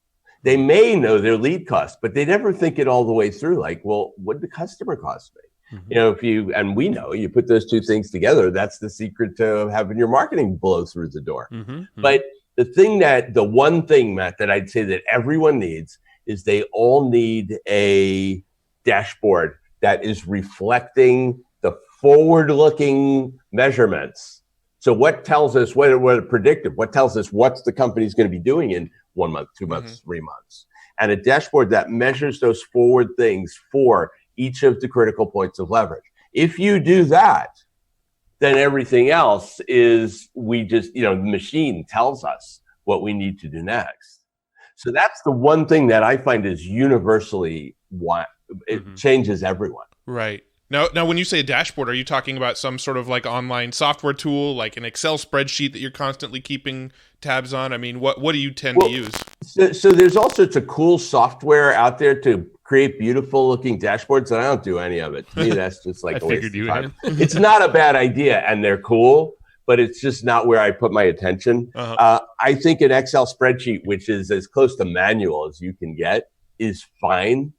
S3: They may know their lead cost, but they never think it all the way through. Like, well, what did the customer cost me? You know, and we know you put those two things together, that's the secret to having your marketing blow through the door. But the one thing, Matt, that I'd say that everyone needs is they all need a dashboard that is reflecting the forward-looking measurements. So what tells us what predictive? What tells us what the company's going to be doing in 1 month, 2 months, 3 months? And a dashboard that measures those forward things for each of the critical points of leverage. If you do that, then everything else is the machine tells us what we need to do next. So that's the one thing that I find is universally it changes everyone.
S2: Right. Now, when you say a dashboard, are you talking about some sort of like online software tool, like an Excel spreadsheet that you're constantly keeping tabs on? I mean, what do you tend to use?
S3: So there's all sorts of cool software out there to create beautiful looking dashboards, and I don't do any of it. To me, that's just like a waste of time. It's not a bad idea, and they're cool, but it's just not where I put my attention. I think an Excel spreadsheet, which is as close to manual as you can get, is fine.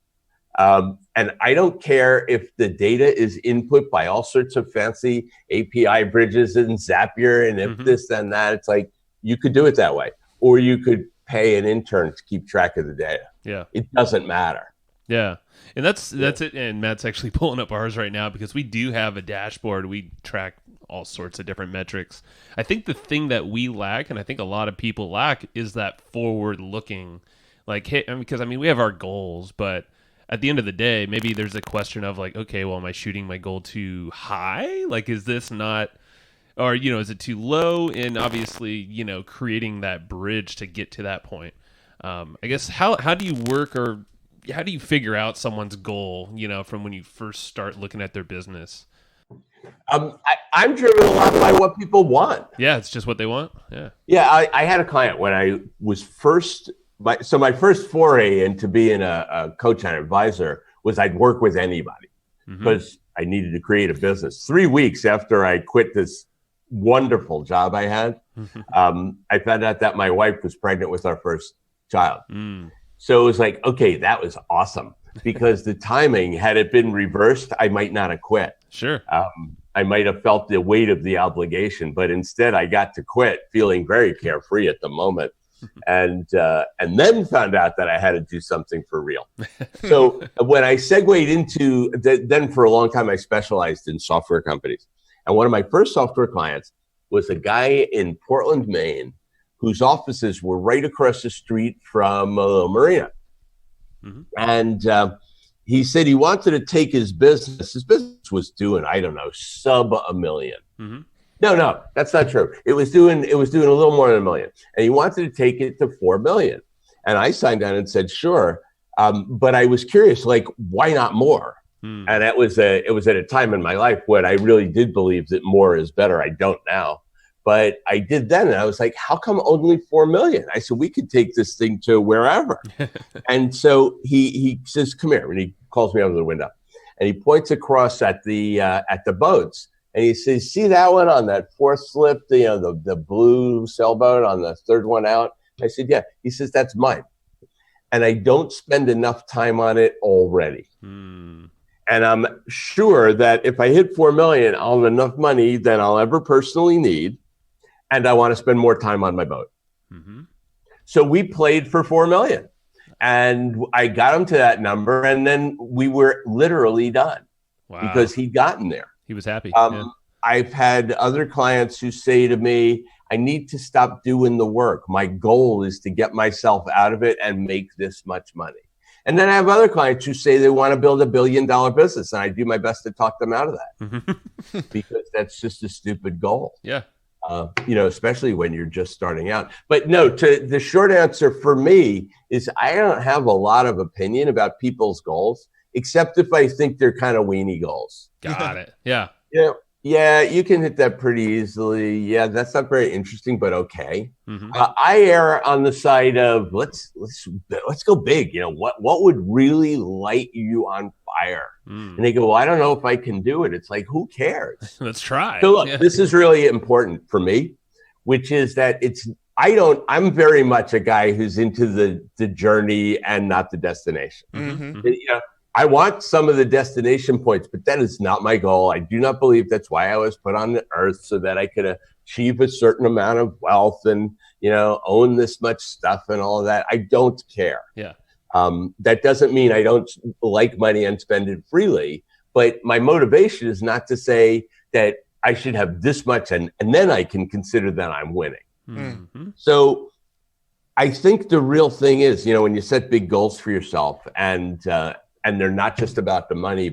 S3: And I don't care if the data is input by all sorts of fancy API bridges and Zapier and if this and that. It's like you could do it that way, or you could pay an intern to keep track of the data.
S1: Yeah,
S3: it doesn't matter.
S1: Yeah, and that's it. And Matt's actually pulling up ours right now because we do have a dashboard. We track all sorts of different metrics. I think the thing that we lack, and I think a lot of people lack, is that forward-looking. Like, hey, because we have our goals, but at the end of the day, maybe there's a question of like, okay, well, am I shooting my goal too high? Like, is this not, or, is it too low? And obviously, creating that bridge to get to that point. I guess, how do you work, or how do you figure out someone's goal, from when you first start looking at their business?
S3: I'm driven a lot by what people want.
S1: Yeah, it's just what they want.
S3: Yeah, I had a client when I was my first foray into being a coach and advisor was I'd work with anybody because I needed to create a business. 3 weeks after I quit this wonderful job I had, I found out that my wife was pregnant with our first child. So it was like, okay, that was awesome because the timing, had it been reversed, I might not have quit.
S1: Sure.
S3: I might have felt the weight of the obligation, but instead I got to quit feeling very carefree at the moment. And then found out that I had to do something for real. So when I segued into then for a long time, I specialized in software companies. And one of my first software clients was a guy in Portland, Maine, whose offices were right across the street from a little marina. And he said he wanted to take his business. His business was doing, I don't know, sub $1 million. No, that's not true. It was doing a little more than $1 million, and he wanted to take it to $4 million. And I signed on and said, sure. But I was curious, like, why not more? And it was at a time in my life when I really did believe that more is better. I don't now, but I did then. And I was like, how come only $4 million? I said, we could take this thing to wherever. And so he says, come here. And he calls me over the window and he points across at the boats. And he says, see that one on that fourth slip, the blue sailboat on the third one out? I said, yeah. He says, that's mine. And I don't spend enough time on it already. And I'm sure that if I hit 4 million, I'll have enough money than I'll ever personally need. And I want to spend more time on my boat. So we played for 4 million. And I got him to that number. And then we were literally done.
S1: Wow.
S3: Because he'd gotten there.
S1: He was happy.
S3: I've had other clients who say to me, I need to stop doing the work. My goal is to get myself out of it and make this much money. And then I have other clients who say they want to build $1 billion business, and I do my best to talk them out of that because that's just a stupid goal.
S1: Yeah.
S3: Especially when you're just starting out. But no, the short answer for me is I don't have a lot of opinion about people's goals, except if I think they're kind of weenie goals.
S1: Got it. Yeah.
S3: Yeah, you can hit that pretty easily. Yeah, that's not very interesting, but okay.
S1: Mm-hmm.
S3: I err on the side of let's go big. What would really light you on fire? And they go, well, I don't know if I can do it. It's like, who cares?
S1: Let's try.
S3: So look, this is really important for me, which is that I'm very much a guy who's into the journey and not the destination.
S2: Mm-hmm.
S3: I want some of the destination points, but that is not my goal. I do not believe that's why I was put on the earth, so that I could achieve a certain amount of wealth and, own this much stuff and all of that. I don't care.
S1: Yeah.
S3: That doesn't mean I don't like money and spend it freely, but my motivation is not to say that I should have this much and then I can consider that I'm winning.
S1: Mm-hmm.
S3: So I think the real thing is, when you set big goals for yourself and they're not just about the money,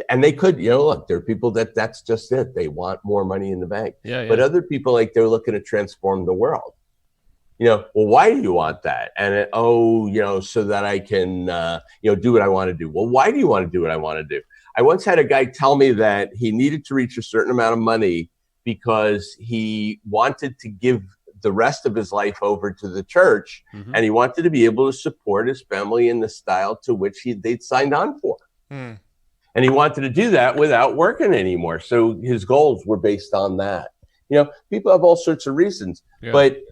S3: and they could, look, there are people that's just it. They want more money in the bank.
S1: Yeah.
S3: But other people, they're looking to transform the world. Well, why do you want that? And so that I can, do what I want to do. Well, why do you want to do what I want to do? I once had a guy tell me that he needed to reach a certain amount of money because he wanted to give the rest of his life over to the church, and he wanted to be able to support his family in the style to which they'd signed on for. And he wanted to do that without working anymore. So his goals were based on that. People have all sorts of reasons, but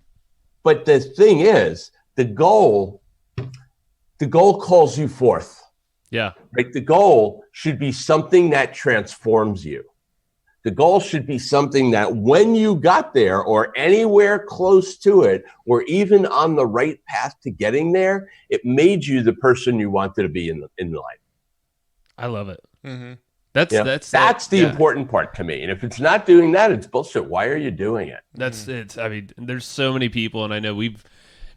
S3: the thing is, the goal calls you forth.
S1: Yeah.
S3: Right. The goal should be something that transforms you. The goal should be something that when you got there or anywhere close to it, or even on the right path to getting there, it made you the person you wanted to be in life.
S1: I love it.
S2: Mm-hmm.
S1: That's
S3: the important part to me. And if it's not doing that, it's bullshit. Why are you doing it?
S1: I mean, there's so many people, and I know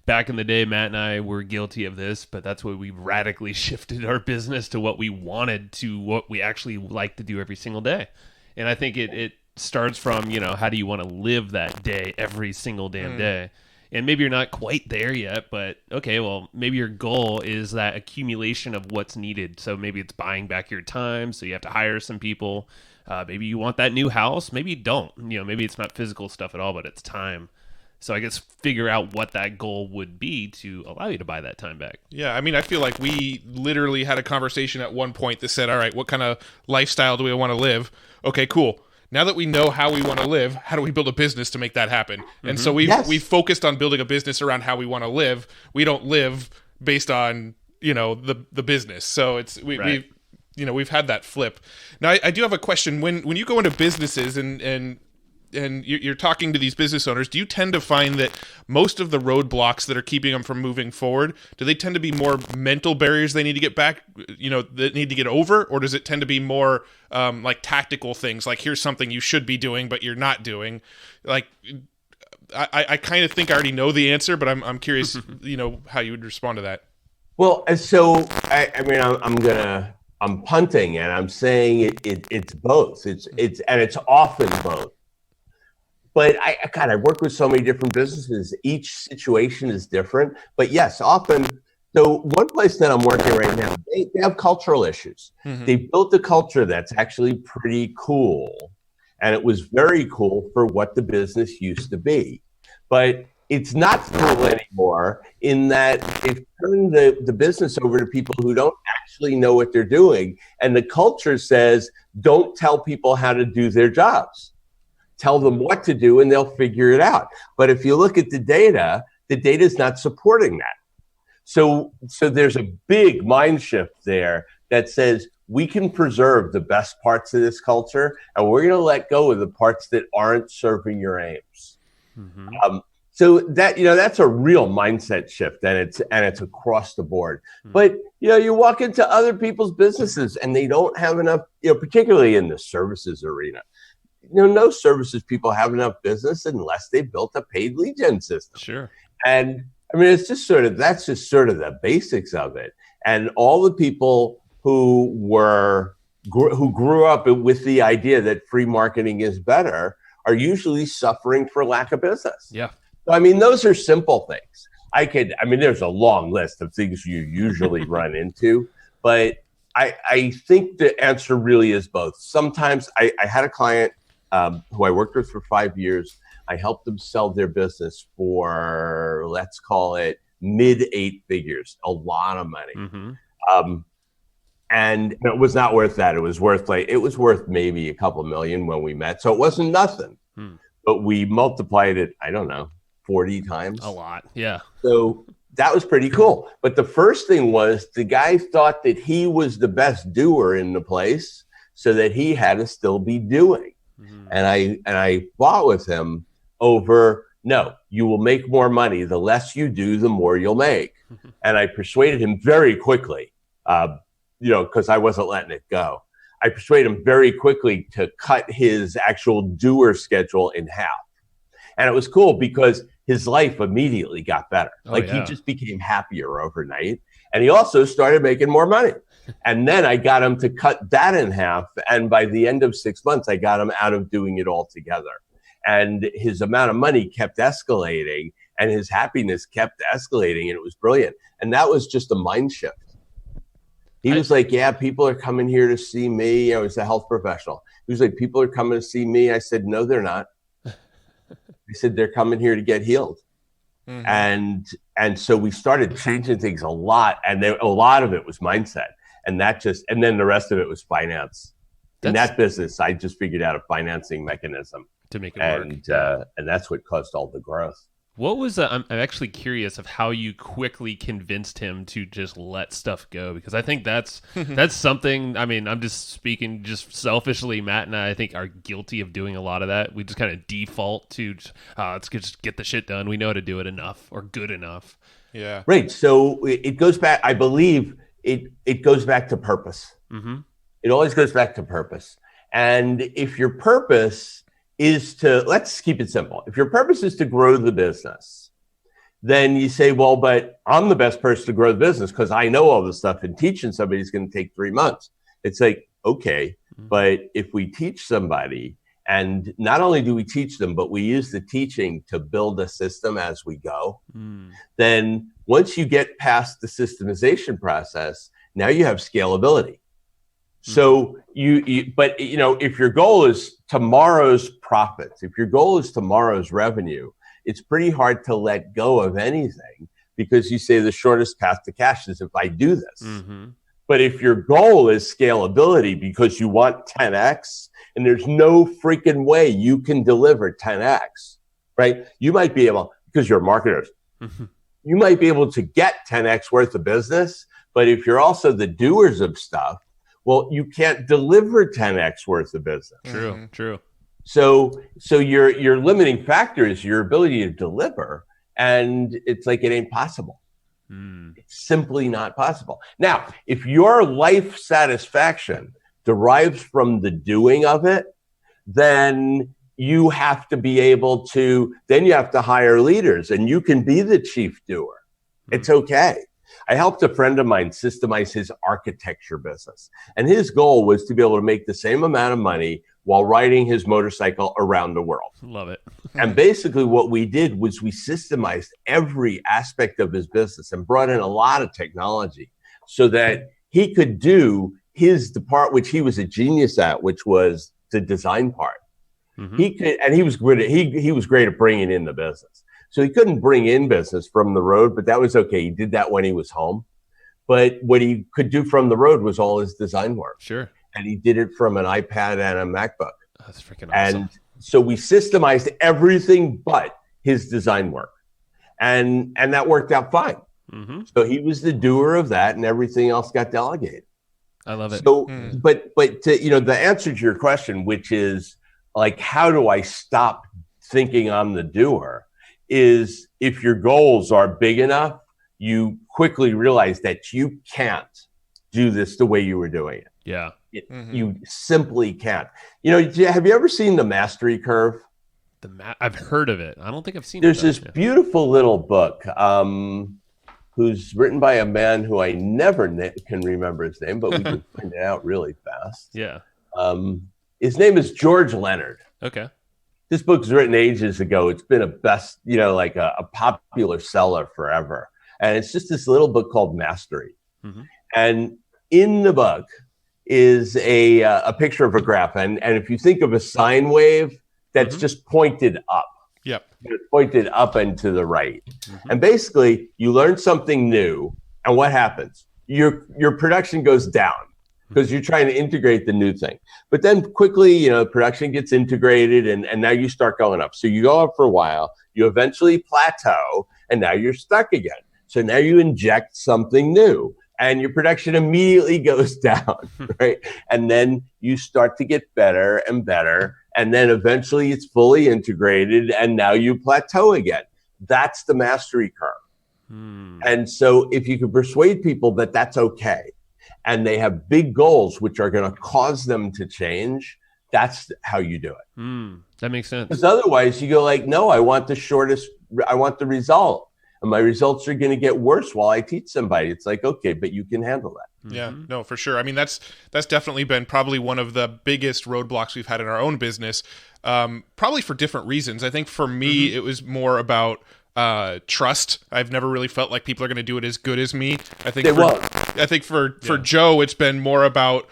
S1: back in the day, Matt and I were guilty of this, but that's why we radically shifted our business to what we wanted to what we actually like to do every single day. And I think it starts from, how do you want to live that day every single damn day? And maybe you're not quite there yet, but okay, well, maybe your goal is that accumulation of what's needed. So maybe it's buying back your time, so you have to hire some people. Maybe you want that new house. Maybe you don't. Maybe it's not physical stuff at all, but it's time. So I guess figure out what that goal would be to allow you to buy that time back.
S2: Yeah, I mean, I feel like we literally had a conversation at one point that said, all right, what kind of lifestyle do we want to live? Okay, cool. Now that we know how we want to live, how do we build a business to make that happen? And so we've focused on building a business around how we want to live. We don't live based on, the business. So we've had that flip. Now, I do have a question. When you go into businesses and you're talking to these business owners, do you tend to find that most of the roadblocks that are keeping them from moving forward, do they tend to be more mental barriers they need to get back, that need to get over? Or does it tend to be more like tactical things, like here's something you should be doing, but you're not doing? Like, I kind of think I already know the answer, but I'm curious, how you would respond to that.
S3: Well, so I'm punting and I'm saying it's both. It's often both. But I work with so many different businesses. Each situation is different. But yes, often. So one place that I'm working right now, they have cultural issues. They built a culture that's actually pretty cool. And it was very cool for what the business used to be. But it's not cool anymore in that they've turned the business over to people who don't actually know what they're doing. And the culture says, don't tell people how to do their jobs. Tell them what to do and they'll figure it out. But if you look at the data is not supporting that. So there's a big mind shift there that says we can preserve the best parts of this culture and we're going to let go of the parts that aren't serving your aims. So that, that's a real mindset shift and it's across the board. But, you walk into other people's businesses and they don't have enough, particularly in the services arena. No services people have enough business unless they built a paid lead gen system.
S1: Sure.
S3: And I mean, that's just sort of the basics of it. And all the people who grew up with the idea that free marketing is better are usually suffering for lack of business.
S1: Yeah.
S3: So, I mean, those are simple things. There's a long list of things you usually run into, but I think the answer really is both. Sometimes I had a client who I worked with for 5 years. I helped them sell their business for, let's call it, mid 8 figures, a lot of money.
S1: Mm-hmm.
S3: And it was not worth that. It was worth maybe a couple million when we met. So it wasn't nothing, but we multiplied it, I don't know, 40 times.
S1: A lot. Yeah.
S3: So that was pretty cool. But the first thing was the guy thought that he was the best doer in the place, so that he had to still be doing. Mm-hmm. And I fought with him over, no, you will make more money. The less you do, the more you'll make. And I persuaded him very quickly, because I wasn't letting it go. I persuaded him very quickly to cut his actual doer schedule in half. And it was cool because his life immediately got better. He just became happier overnight. And he also started making more money. And then I got him to cut that in half. And by the end of 6 months, I got him out of doing it all together. And his amount of money kept escalating and his happiness kept escalating. And it was brilliant. And that was just a mind shift. He was like, yeah, people are coming here to see me. I was a health professional. He was like, people are coming to see me. I said, no, they're not. I said, they're coming here to get healed. Mm-hmm. And so we started changing things a lot. And a lot of it was mindset. And then the rest of it was finance. In that business, I just figured out a financing mechanism
S1: to make it work.
S3: And that's what caused all the growth.
S1: What was I'm actually curious of how you quickly convinced him to just let stuff go, because I think that's something. I mean, I'm just speaking just selfishly. Matt and I think, are guilty of doing a lot of that. We just kind of default to let's just get the shit done. We know how to do it enough or good enough.
S2: Yeah.
S3: Right. So it goes back. I believe it goes back to purpose. Mm-hmm. It always goes back to purpose. And if your purpose is let's keep it simple. If your purpose is to grow the business, then you say, well, but I'm the best person to grow the business because I know all this stuff, and teaching somebody is going to take 3 months. It's like, okay, but if we teach somebody, and not only do we teach them, but we use the teaching to build a system as we go, then once you get past the systemization process, now you have scalability. So but if your goal is tomorrow's profits, if your goal is tomorrow's revenue, it's pretty hard to let go of anything, because you say the shortest path to cash is if I do this. Mm-hmm. But if your goal is scalability because you want 10x, and there's no freaking way you can deliver 10x, right? You might be able, because you're marketers, you might be able to get 10x worth of business, but if you're also the doers of stuff, well, you can't deliver 10x worth of business.
S1: True.
S3: So your limiting factor is your ability to deliver, and it's like it ain't possible. It's simply not possible. Now, if your life satisfaction derives from the doing of it, then you have to be able to. Then you have to hire leaders, and you can be the chief doer. It's okay. I helped a friend of mine systemize his architecture business. And his goal was to be able to make the same amount of money while riding his motorcycle around the world.
S1: Love it.
S3: And basically what we did was we systemized every aspect of his business and brought in a lot of technology so that he could do his part, which he was a genius at, which was the design part. Mm-hmm. He was great at bringing in the business. So he couldn't bring in business from the road, but that was okay. He did that when he was home. But what he could do from the road was all his design work.
S1: Sure. And
S3: he did it from an iPad and a MacBook.
S1: That's freaking awesome.
S3: And so we systemized everything but his design work. And that worked out fine. Mm-hmm. So he was the doer of that, and everything else got delegated.
S1: I love it.
S3: So, but the answer to your question, which is like, how do I stop thinking I'm the doer? Is if your goals are big enough, you quickly realize that you can't do this the way you were doing it.
S1: Yeah.
S3: You simply can't. Have you ever seen the mastery curve?
S1: I've heard of it. I don't think I've seen
S3: There's
S1: it.
S3: There's this beautiful little book. who's written by a man who I never can remember his name, but we can find it out really fast.
S1: Yeah.
S3: His name is George Leonard.
S1: Okay.
S3: This book was written ages ago. It's been like a popular seller forever. And it's just this little book called Mastery. Mm-hmm. And in the book is a picture of a graph. And if you think of a sine wave, that's just pointed up.
S2: Yep.
S3: It's pointed up and to the right. Mm-hmm. And basically, you learn something new. And what happens? Your production goes down because you're trying to integrate the new thing. But then quickly, production gets integrated and now you start going up. So you go up for a while, you eventually plateau, and now you're stuck again. So now you inject something new and your production immediately goes down, right? And then you start to get better and better. And then eventually it's fully integrated and now you plateau again. That's the mastery curve. And so if you can persuade people that that's okay, and they have big goals which are going to cause them to change, that's how you do it.
S1: That makes sense.
S3: Because otherwise you go like, no, I want the result. And my results are going to get worse while I teach somebody. It's like, okay, but you can handle that.
S2: Yeah, no, for sure. I mean, that's definitely been probably one of the biggest roadblocks we've had in our own business, probably for different reasons. I think for me, it was more about trust. I've never really felt like people are going to do it as good as me. I think for Joe, it's been more about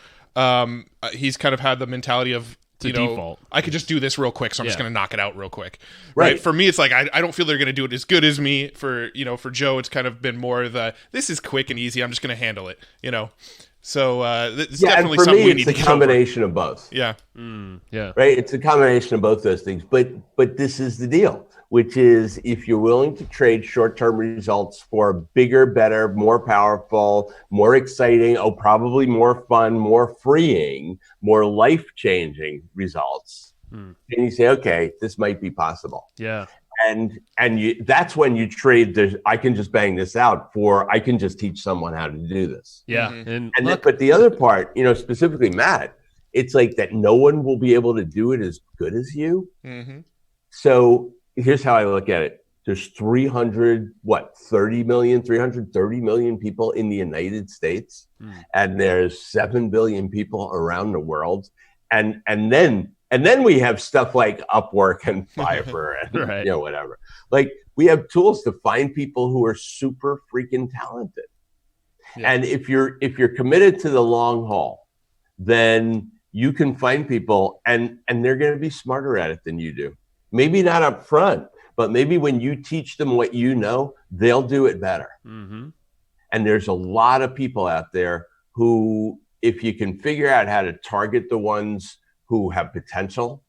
S2: he's kind of had the mentality of,
S1: default.
S2: I could just do this real quick, so I'm just going to knock it out real quick. Right. For me, it's like I don't feel they're going to do it as good as me. For Joe, it's kind of been more this is quick and easy. I'm just going to handle it. So it's definitely
S3: for
S2: something
S3: me,
S2: we need to
S3: it's a combination of both.
S2: Yeah.
S3: Right. It's a combination of both those things. But this is the deal, which is if you're willing to trade short-term results for bigger, better, more powerful, more exciting, probably more fun, more freeing, more life-changing results, then you say, okay, this might be possible.
S1: Yeah.
S3: And that's when you trade I can just bang this out for I can just teach someone how to do this.
S1: Yeah.
S3: But the other part, specifically Matt, it's like that no one will be able to do it as good as you. So here's how I look at it. There's 330 million people in the United States, and there's 7 billion people around the world. And then we have stuff like Upwork and Fiverr and
S1: right.
S3: Whatever. Like we have tools to find people who are super freaking talented. Yeah. And if you're committed to the long haul, then you can find people and they're going to be smarter at it than you do. Maybe not up front, but maybe when you teach them what you know, they'll do it better. And there's a lot of people out there who, if you can figure out how to target the ones who have potential,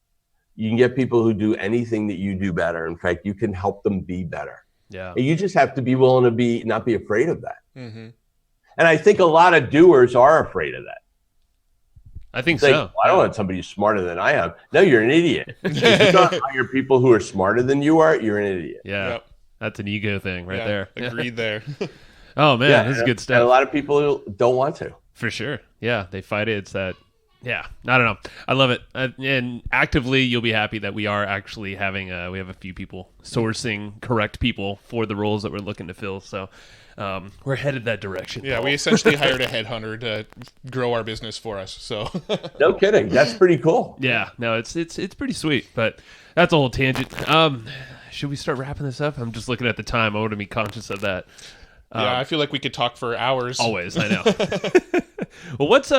S3: you can get people who do anything that you do better. In fact, you can help them be better.
S1: Yeah.
S3: And you just have to be willing to not be afraid of that. And I think a lot of doers are afraid of that.
S1: I think
S3: like,
S1: so.
S3: Well, I don't want somebody who's smarter than I am. No, you're an idiot. If you don't hire people who are smarter than you are, you're an idiot.
S1: Yeah. Yep. That's an ego thing right there.
S2: Agreed there.
S1: Oh, man, this is good stuff.
S3: And a lot of people don't want to.
S1: For sure. Yeah, they fight it. It's that. Yeah, I don't know. I love it. And actively, you'll be happy that we are actually having, we have a few people sourcing correct people for the roles that we're looking to fill. So we're headed that direction.
S2: Yeah, Paul. We essentially hired a headhunter to grow our business for us. So
S3: no kidding. That's pretty cool.
S1: Yeah, no, it's pretty sweet, but that's a whole tangent. Should we start wrapping this up? I'm just looking at the time. I want to be conscious of that.
S2: Yeah, I feel like we could talk for hours.
S1: Always, I know. Well, what's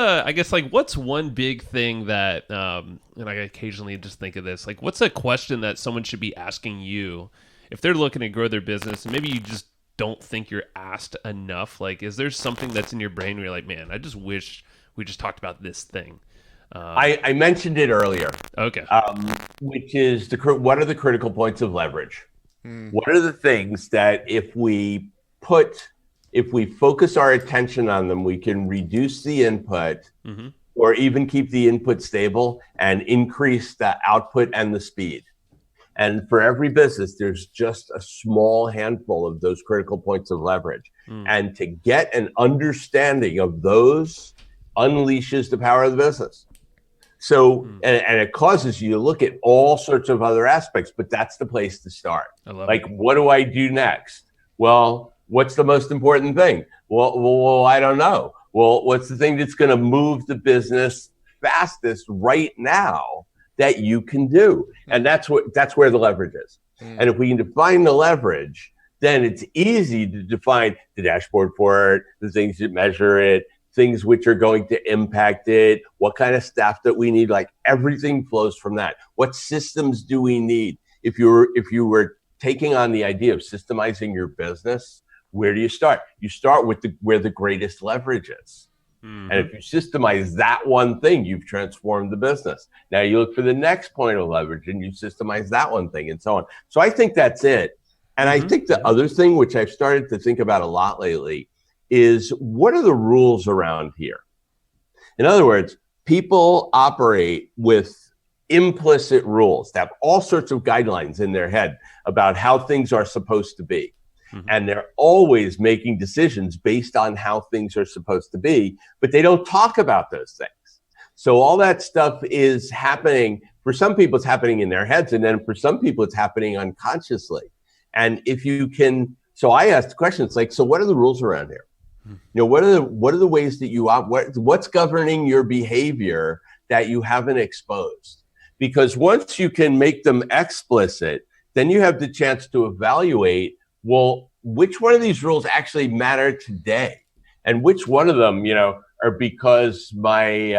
S1: one big thing that, and I occasionally just think of this, like what's a question that someone should be asking you if they're looking to grow their business and maybe you just don't think you're asked enough? Like, is there something that's in your brain where you're like, man, I just wish we just talked about this thing?
S3: I mentioned it earlier.
S1: Okay.
S3: Which is what are the critical points of leverage? What are the things that if we focus our attention on them, we can reduce the input or even keep the input stable and increase the output and the speed. And for every business, there's just a small handful of those critical points of leverage. And to get an understanding of those unleashes the power of the business. So, and it causes you to look at all sorts of other aspects, but that's the place to start. Like, what do I do next? Well, what's the most important thing? Well, I don't know. Well, what's the thing that's going to move the business fastest right now that you can do? And that's where the leverage is. And if we can define the leverage, then it's easy to define the dashboard for it, the things that measure it, things which are going to impact it, what kind of staff that we need, like everything flows from that. What systems do we need? If you were taking on the idea of systemizing your business, where do you start? You start with where the greatest leverage is. And if you systemize that one thing, you've transformed the business. Now you look for the next point of leverage and you systemize that one thing and so on. So I think that's it. And I think the other thing, which I've started to think about a lot lately, is what are the rules around here? In other words, people operate with implicit rules. They have all sorts of guidelines in their head about how things are supposed to be. And they're always making decisions based on how things are supposed to be, but they don't talk about those things. So all that stuff is happening. For some people, it's happening in their heads. And then for some people, it's happening unconsciously. And if you can, so I asked the question, it's like, so what are the rules around here? You know, what are the ways that you, what's governing your behavior that you haven't exposed? Because once you can make them explicit, then you have the chance to evaluate, well, which one of these rules actually matter today? And which one of them, are because my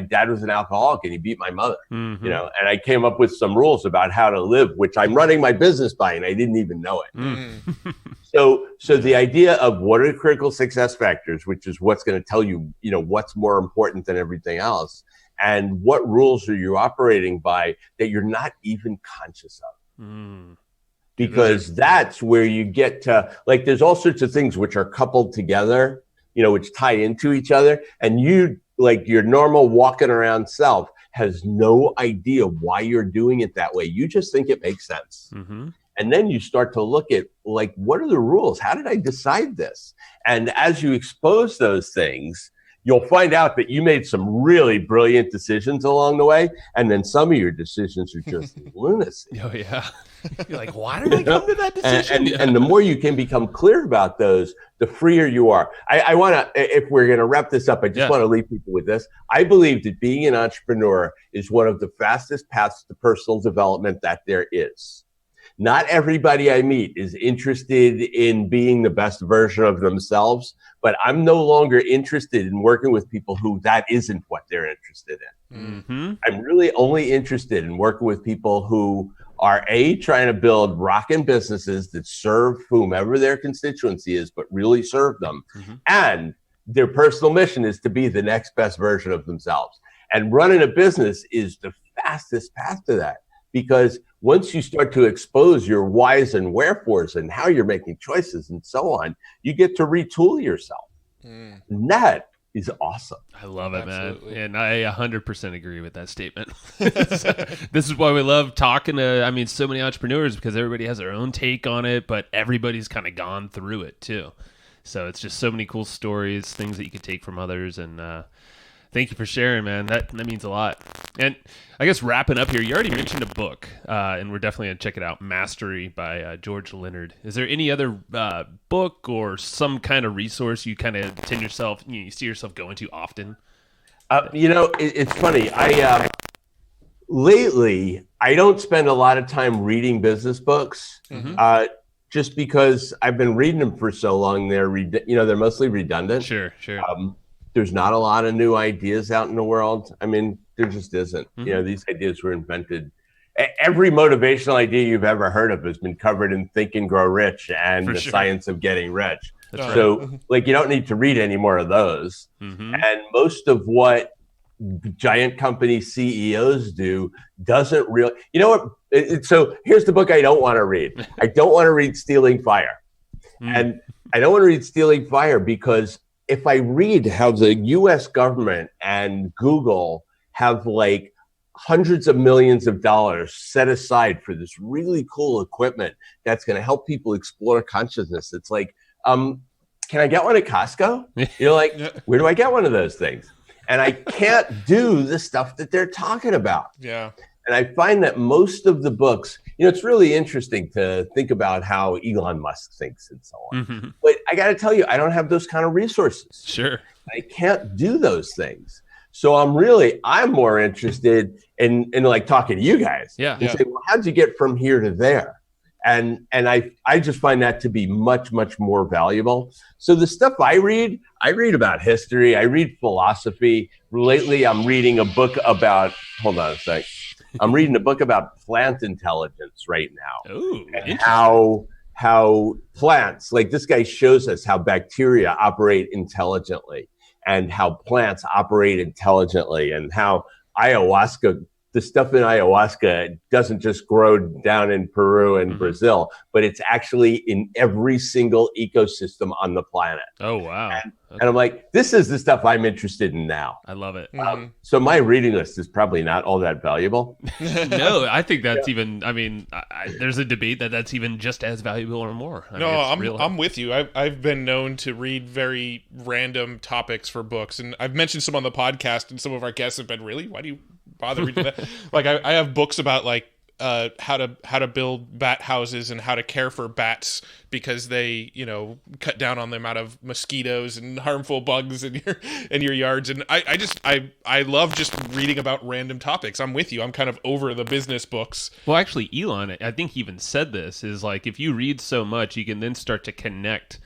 S3: dad was an alcoholic and he beat my mother, and I came up with some rules about how to live, which I'm running my business by, and I didn't even know it. So the idea of what are critical success factors, which is what's going to tell you, what's more important than everything else, and what rules are you operating by that you're not even conscious of. Because that's where you get to, like, there's all sorts of things which are coupled together, which tie into each other. And you, like your normal walking around self, has no idea why you're doing it that way. You just think it makes sense. And then you start to look at, like, what are the rules? How did I decide this? And as you expose those things, you'll find out that you made some really brilliant decisions along the way. And then some of your decisions are just lunacy.
S1: Oh, yeah. You're like, why did I come to that decision?
S3: And the more you can become clear about those, the freer you are. I want to, if we're going to wrap this up, I just want to leave people with this. I believe that being an entrepreneur is one of the fastest paths to personal development that there is. Not everybody I meet is interested in being the best version of themselves, but I'm no longer interested in working with people who that isn't what they're interested in. I'm really only interested in working with people who are trying to build rockin' businesses that serve whomever their constituency is, but really serve them. And their personal mission is to be the next best version of themselves. And running a business is the fastest path to that, because once you start to expose your whys and wherefores and how you're making choices and so on, you get to retool yourself. And that is awesome.
S1: I love it, Absolutely. Man. And I 100% agree with that statement. This is why we love talking to, so many entrepreneurs, because everybody has their own take on it, but everybody's kind of gone through it too. So it's just so many cool stories, things that you could take from others. And thank you for sharing, man. That means a lot. And I guess wrapping up here, you already mentioned a book, and we're definitely going to check it out, Mastery by George Leonard. Is there any other book or some kind of resource you kind of you see yourself going to often?
S3: It's funny. Lately, I don't spend a lot of time reading business books, just because I've been reading them for so long. They're mostly redundant.
S1: Sure.
S3: There's not a lot of new ideas out in the world. There just isn't. These ideas were invented. Every motivational idea you've ever heard of has been covered in Think and Grow Rich and the Science of Getting Rich. So, you don't need to read any more of those. And most of what giant company CEOs do doesn't really, so here's the book I don't want to read. I don't want to read Stealing Fire. And I don't want to read Stealing Fire because if I read how the US government and Google have hundreds of millions of dollars set aside for this really cool equipment that's going to help people explore consciousness, it's like, can I get one at Costco? Where do I get one of those things? And I can't do the stuff that they're talking about.
S2: Yeah.
S3: And I find that most of the books, it's really interesting to think about how Elon Musk thinks and so on.
S1: Mm-hmm.
S3: But I got to tell you, I don't have those kind of resources.
S1: Sure.
S3: I can't do those things. So I'm more interested in like talking to you guys.
S1: Yeah.
S3: And say, well, how'd you get from here to there? And I just find that to be much, much more valuable. So the stuff I read about history. I read philosophy. Lately, I'm reading a book about, hold on a sec. I'm reading a book about plant intelligence right now.
S1: Ooh,
S3: and how plants, like this guy shows us how bacteria operate intelligently and how plants operate intelligently and how the stuff in ayahuasca doesn't just grow down in Peru and Brazil, but it's actually in every single ecosystem on the planet.
S1: Oh, wow.
S3: And I'm like, this is the stuff I'm interested in now.
S1: I love it.
S3: So my reading list is probably not all that valuable.
S1: No, I think that's even, there's a debate that's even just as valuable or more.
S2: I'm with you. I've been known to read very random topics for books, and I've mentioned some on the podcast, and some of our guests have been, really? Why do you bother reading that? Like I have books about like how to build bat houses and how to care for bats because they cut down on the amount of mosquitoes and harmful bugs in your yards. And I love just reading about random topics. I'm with you. I'm kind of over the business books.
S1: Well, actually, Elon, I think he even said this, is like if you read so much, you can then start to connect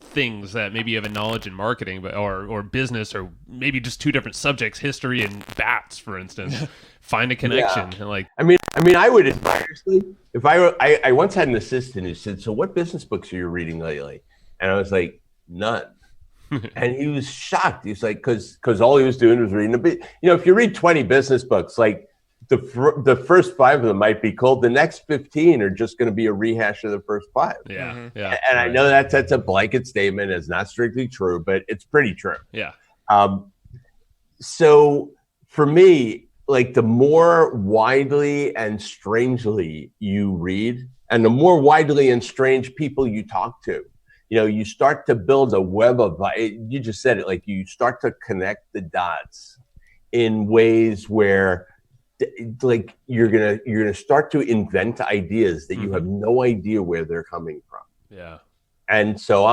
S1: things that maybe you have a knowledge in marketing, but or business, or maybe just two different subjects, history and bats, for instance. Find a connection.
S3: Yeah.
S1: And like,
S3: I mean, I would seriously, if I once had an assistant who said, "So what business books are you reading lately?" And I was like, "None." And he was shocked. He's like, because all he was doing was reading a bit. If you read 20 business books, like the first 5 of them might be cool. The next 15 are just going to be a rehash of the first 5.
S1: Yeah.
S3: Mm-hmm.
S1: Yeah.
S3: And I know that's a blanket statement. It's not strictly true, but it's pretty true.
S1: Yeah.
S3: So for me, like the more widely and strangely you read, and the more widely and strange people you talk to, you start to build a web of, you just said it, like you start to connect the dots in ways where like you're gonna start to invent ideas that you have no idea where they're coming from.
S1: Yeah.
S3: And so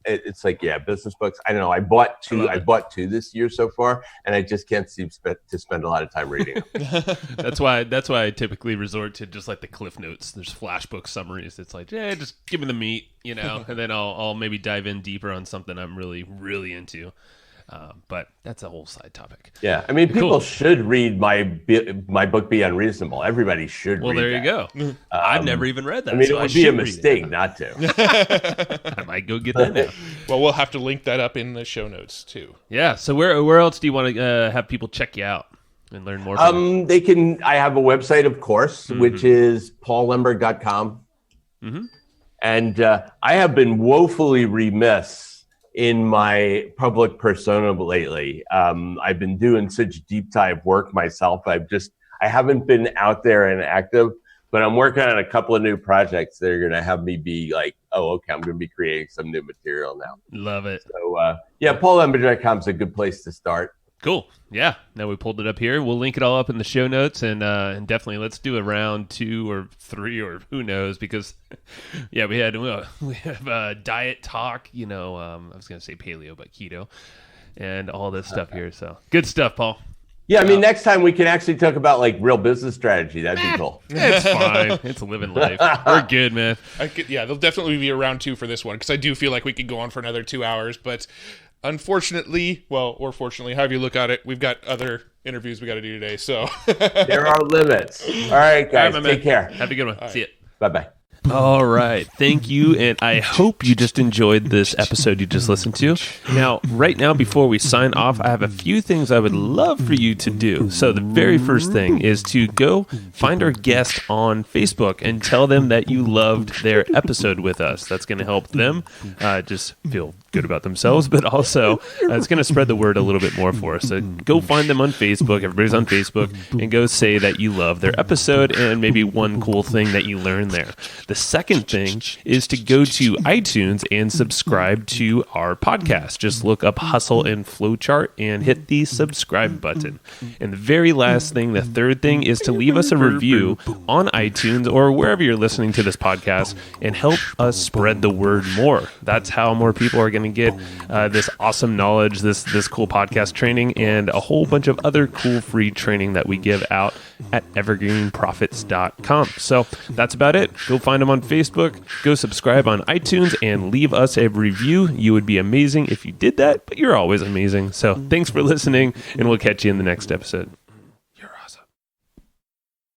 S3: it's like, business books. I don't know. I bought 2 this year so far, and I just can't seem to spend a lot of time reading them.
S1: That's why I typically resort to just like the Cliff Notes. There's flash book summaries. It's like, just give me the meat, and then I'll maybe dive in deeper on something I'm really, really into. But that's a whole side topic.
S3: Yeah, I mean, people should read my book, Be Unreasonable. Everybody should read
S1: Well, there
S3: that.
S1: You go. I've never even read that.
S3: I mean, it would be a mistake not
S1: to. I might go get that now.
S2: Well, we'll have to link that up in the show notes, too.
S1: Yeah, so where else do you want to have people check you out and learn more from you?
S3: They can. I have a website, of course, which is paullemberg.com. Mm-hmm. And I have been woefully remiss in my public persona lately. I've been doing such deep dive work myself. I haven't been out there and active, but I'm working on a couple of new projects that are going to have me be like, oh, okay, I'm going to be creating some new material now.
S1: Love it.
S3: So paullemberg.com is a good place to start.
S1: Cool. Yeah. Now we pulled it up here. We'll link it all up in the show notes, and definitely let's do a round 2 or 3 or who knows, because we have diet talk. I was going to say paleo, but keto, and all this stuff here. So good stuff, Paul.
S3: Yeah, I mean, next time we can actually talk about like real business strategy. That'd be cool.
S1: It's fine. It's living life. We're good, man.
S2: There'll definitely be a round 2 for this one, because I do feel like we could go on for another 2 hours, but unfortunately, or fortunately, however you look at it, we've got other interviews we got to do today. So
S3: there are limits. All right, guys, take care.
S1: Have a good one. See you.
S3: Bye-bye.
S1: All right. Thank you. And I hope you just enjoyed this episode you just listened to. Now, right now, before we sign off, I have a few things I would love for you to do. So the very first thing is to go find our guest on Facebook and tell them that you loved their episode with us. That's going to help them just feel good about themselves, but also it's going to spread the word a little bit more for us. So go find them on Facebook. Everybody's on Facebook, and go say that you love their episode and maybe one cool thing that you learned there. The second thing is to go to iTunes and subscribe to our podcast. Just look up Hustle and Flowchart and hit the subscribe button. And the very last thing, the third thing, is to leave us a review on iTunes or wherever you're listening to this podcast and help us spread the word more. That's how more people are going to get this awesome knowledge, this cool podcast training, and a whole bunch of other cool free training that we give out at evergreenprofits.com. So that's about it. Go find them on Facebook, go subscribe on iTunes, and leave us a review. You would be amazing if you did that, but you're always amazing. So thanks for listening, and we'll catch you in the next episode.